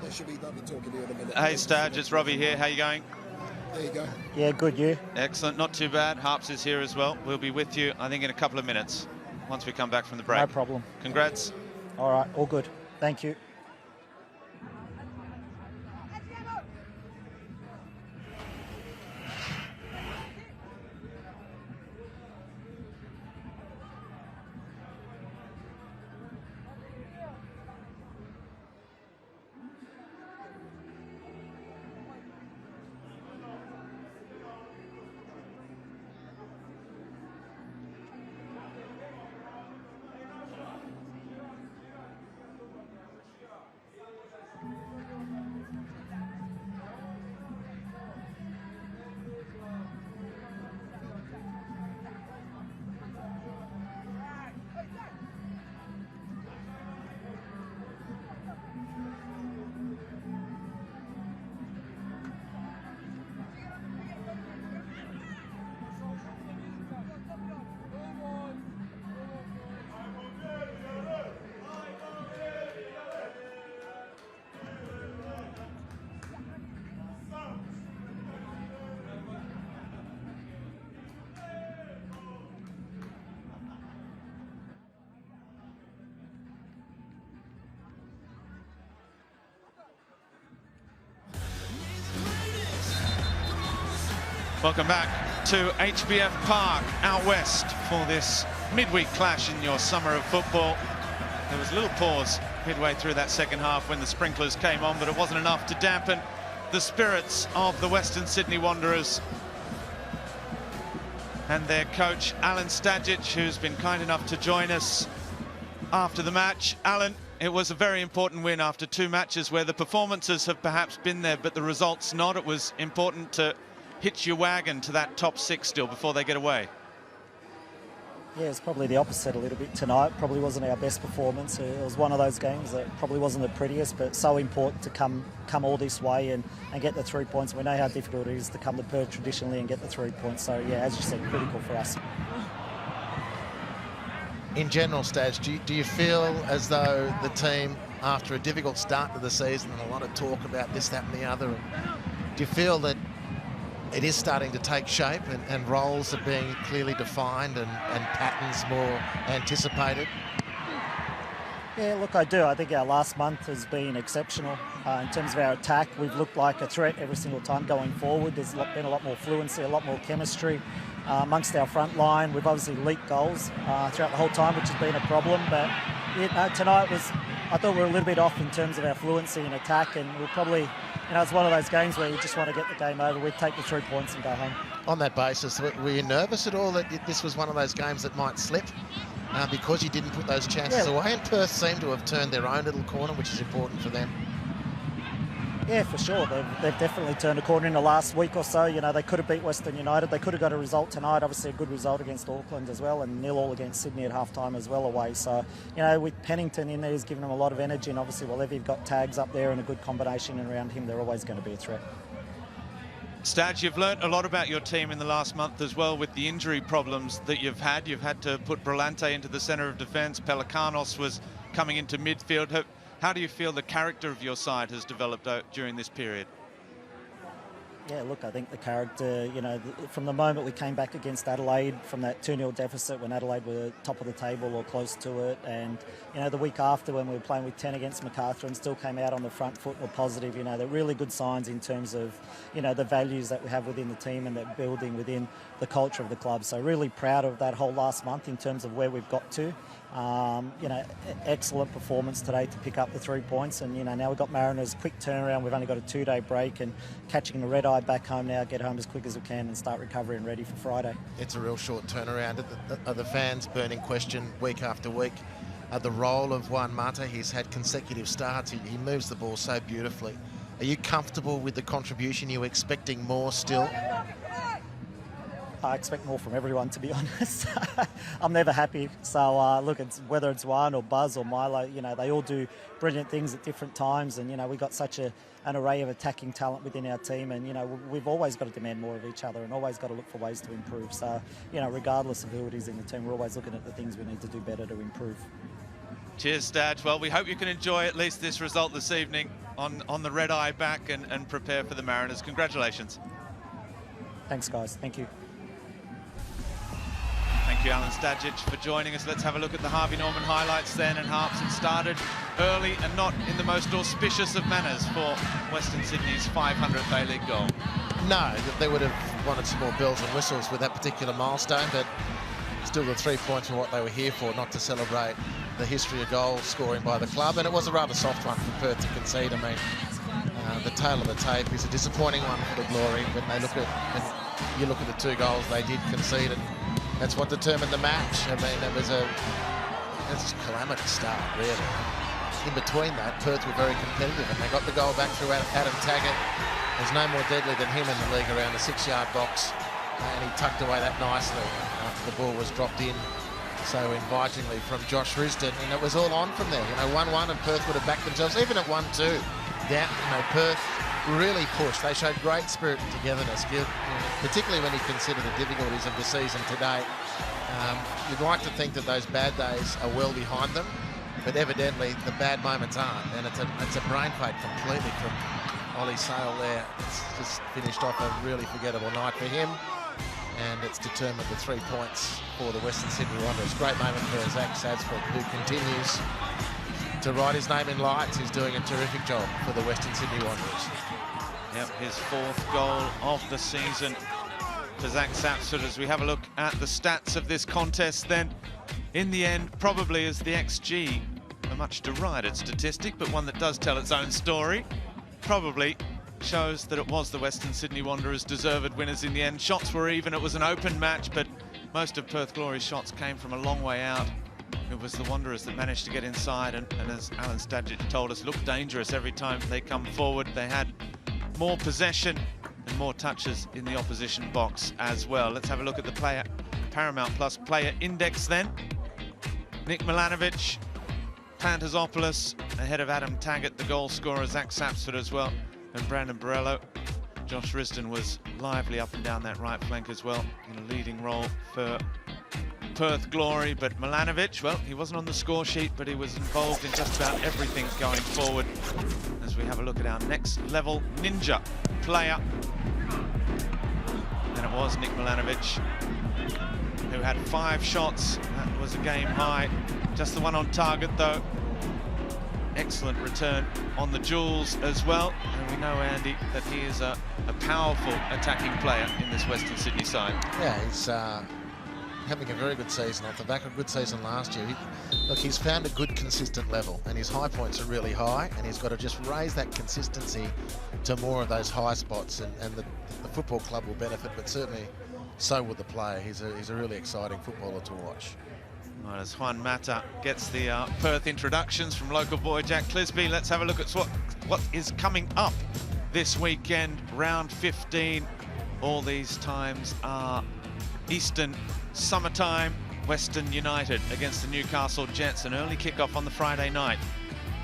There should be nothing talking here in a minute. Hey Staj, it's Robbie here. How you going? There you go. Yeah, good, you? Excellent, not too bad. Harps is here as well. We'll be with you, I think, in a couple of minutes once we come back from the break. No problem. Congrats. All right, all good. Thank you. Welcome back to HBF Park out west for this midweek clash in your summer of football. There was a little pause midway through that second half when the sprinklers came on, but it wasn't enough to dampen the spirits of the Western Sydney Wanderers and their coach Alan Stajic, who's been kind enough to join us after the match. Alan, it was a very important win after two matches where the performances have perhaps been there, but the results not. It was important to hitch your wagon to that top six still before they get away. Yeah, it's probably the opposite a little bit tonight. Probably wasn't our best performance. It was one of those games that probably wasn't the prettiest, but so important to come all this way and get the 3 points. We know how difficult it is to come to Perth traditionally and get the 3 points. So, yeah, as you said, critical for us. In general, Staj, do you feel as though the team, after a difficult start to the season and a lot of talk about this, that and the other, do you feel that it is starting to take shape and roles are being clearly defined and patterns more anticipated? Yeah, look, I do. I think our last month has been exceptional in terms of our attack. We've looked like a threat every single time going forward. There's been a lot more fluency, a lot more chemistry amongst our front line. We've obviously leaked goals throughout the whole time, which has been a problem. But tonight I thought we were a little bit off in terms of our fluency in attack, and we'll probably, it's one of those games where you just want to get the game over. We'd take the 3 points and go home. On that basis, were you nervous at all that this was one of those games that might slip because you didn't put those chances away? And Perth seemed to have turned their own little corner, which is important for them. Yeah, for sure. They've definitely turned a corner in the last week or so. You know, they could have beat Western United. They could have got a result tonight. Obviously, a good result against Auckland as well, and 0-0 against Sydney at half-time as well away. So, you know, with Pennington in there, he's given them a lot of energy. And obviously, well, if you've got Tags up there and a good combination around him, they're always going to be a threat. Stadge, you've learnt a lot about your team in the last month as well with the injury problems that you've had. You've had to put Brillante into the centre of defence. Pelikanos was coming into midfield. How do you feel the character of your side has developed during this period? Yeah, look, I think the character, you know, from the moment we came back against Adelaide from that 2-0 deficit when Adelaide were top of the table or close to it, and, you know, the week after when we were playing with 10 against Macarthur and still came out on the front foot, were positive. You know, they're really good signs in terms of, you know, the values that we have within the team and that building within the culture of the club. So really proud of that whole last month in terms of where we've got to. You know, excellent performance today to pick up the 3 points, and, you know, now we've got Mariners, quick turnaround. We've only got a 2-day break and catching the red eye back home now, get home as quick as we can and start recovery and ready for Friday. It's a real short turnaround. Are the fans burning question week after week the role of Juan Mata? He's had consecutive starts. He moves the ball so beautifully. Are you comfortable with the contribution? Are you expecting more still? I expect more from everyone, to be honest. I'm never happy. So, look, whether it's Juan or Buzz or Milo, you know, they all do brilliant things at different times. And, you know, we've got such an array of attacking talent within our team. And, you know, we've always got to demand more of each other and always got to look for ways to improve. So, you know, regardless of who it is in the team, we're always looking at the things we need to do better to improve. Cheers, Stadge. Well, we hope you can enjoy at least this result this evening on the red eye back and prepare for the Mariners. Congratulations. Thanks, guys. Thank you. Thank you, Alan Stadgic, for joining us. Let's have a look at the Harvey Norman highlights then. And Harps had started early and not in the most auspicious of manners for Western Sydney's 500th A-League goal. No, they would have wanted some more bells and whistles with that particular milestone, but still the 3 points were what they were here for, not to celebrate the history of goal scoring by the club. And it was a rather soft one for Perth to concede. I mean, the tail of the tape is a disappointing one for the Glory when you look at the 2 goals they did concede, and that's what determined the match. I mean, it was a calamitous start, really. In between that, Perth were very competitive, and they got the goal back through Adam Taggart. There's no more deadly than him in the league around the 6-yard box, and he tucked away that nicely after the ball was dropped in so invitingly from Josh Risdon, and it was all on from there. You know, 1-1, and Perth would have backed themselves, even at 1-2. Down, you know, Perth really pushed. They showed great spirit and togetherness, particularly when you consider the difficulties of the season today. You'd like to think that those bad days are well behind them, but evidently the bad moments aren't, and it's a brain fade completely from Ollie Sale there. It's just finished off a really forgettable night for him, and it's determined the 3 points for the Western Sydney Wanderers. Great moment for Zach Sadsford, who continues to write his name in lights. He's doing a terrific job for the Western Sydney Wanderers. Yep, his 4th goal of the season for Zach Sadsford. As we have a look at the stats of this contest then, in the end, probably as the XG, a much derided statistic, but one that does tell its own story, probably shows that it was the Western Sydney Wanderers deserved winners in the end. Shots were even, it was an open match, but most of Perth Glory's shots came from a long way out. It was the Wanderers that managed to get inside, and as Alan Stadgic told us, looked dangerous every time they come forward. They had more possession and more touches in the opposition box as well. Let's have a look at the Paramount Plus player index then. Nick Milanovic, Pantazopoulos ahead of Adam Taggart, the goal scorer, Zach Sadsford as well, and Brandon Borello. Josh Risdon was lively up and down that right flank as well, in a leading role for Perth Glory. But Milanovic, well, he wasn't on the score sheet, but he was involved in just about everything going forward. As we have a look at our next level ninja player, and it was Nick Milanovic, who had 5 shots. That was a game high. Just the one on target, though. Excellent return on the jewels as well. And we know, Andy, that he is a powerful attacking player in this Western Sydney side. Yeah, he's having a very good season off the back of a good season last year. Look, he's found a good consistent level, and his high points are really high, and he's got to just raise that consistency to more of those high spots, and the football club will benefit, but certainly so will the player. He's a really exciting footballer to watch. Well, as Juan Mata gets the Perth introductions from local boy Jack Clisby, let's have a look at what is coming up this weekend. Round 15. All these times are Eastern summertime. Western United against the Newcastle Jets. An early kickoff on the Friday night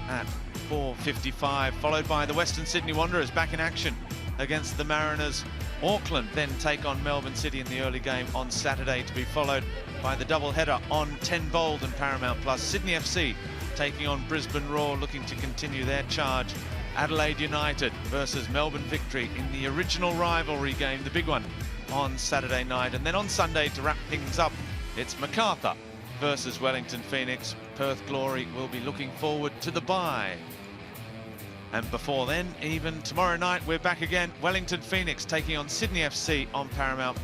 at 4:55, followed by the Western Sydney Wanderers back in action against the Mariners. Auckland then take on Melbourne City in the early game on Saturday, to be followed by the double-header on 10 Bold and Paramount Plus. Sydney FC taking on Brisbane Roar, looking to continue their charge. Adelaide United versus Melbourne Victory in the original rivalry game, the big one, on Saturday night. And then on Sunday, to wrap things up, it's Macarthur versus Wellington Phoenix. Perth Glory will be looking forward to the bye. And before then, even tomorrow night, we're back again. Wellington Phoenix taking on Sydney FC on Paramount.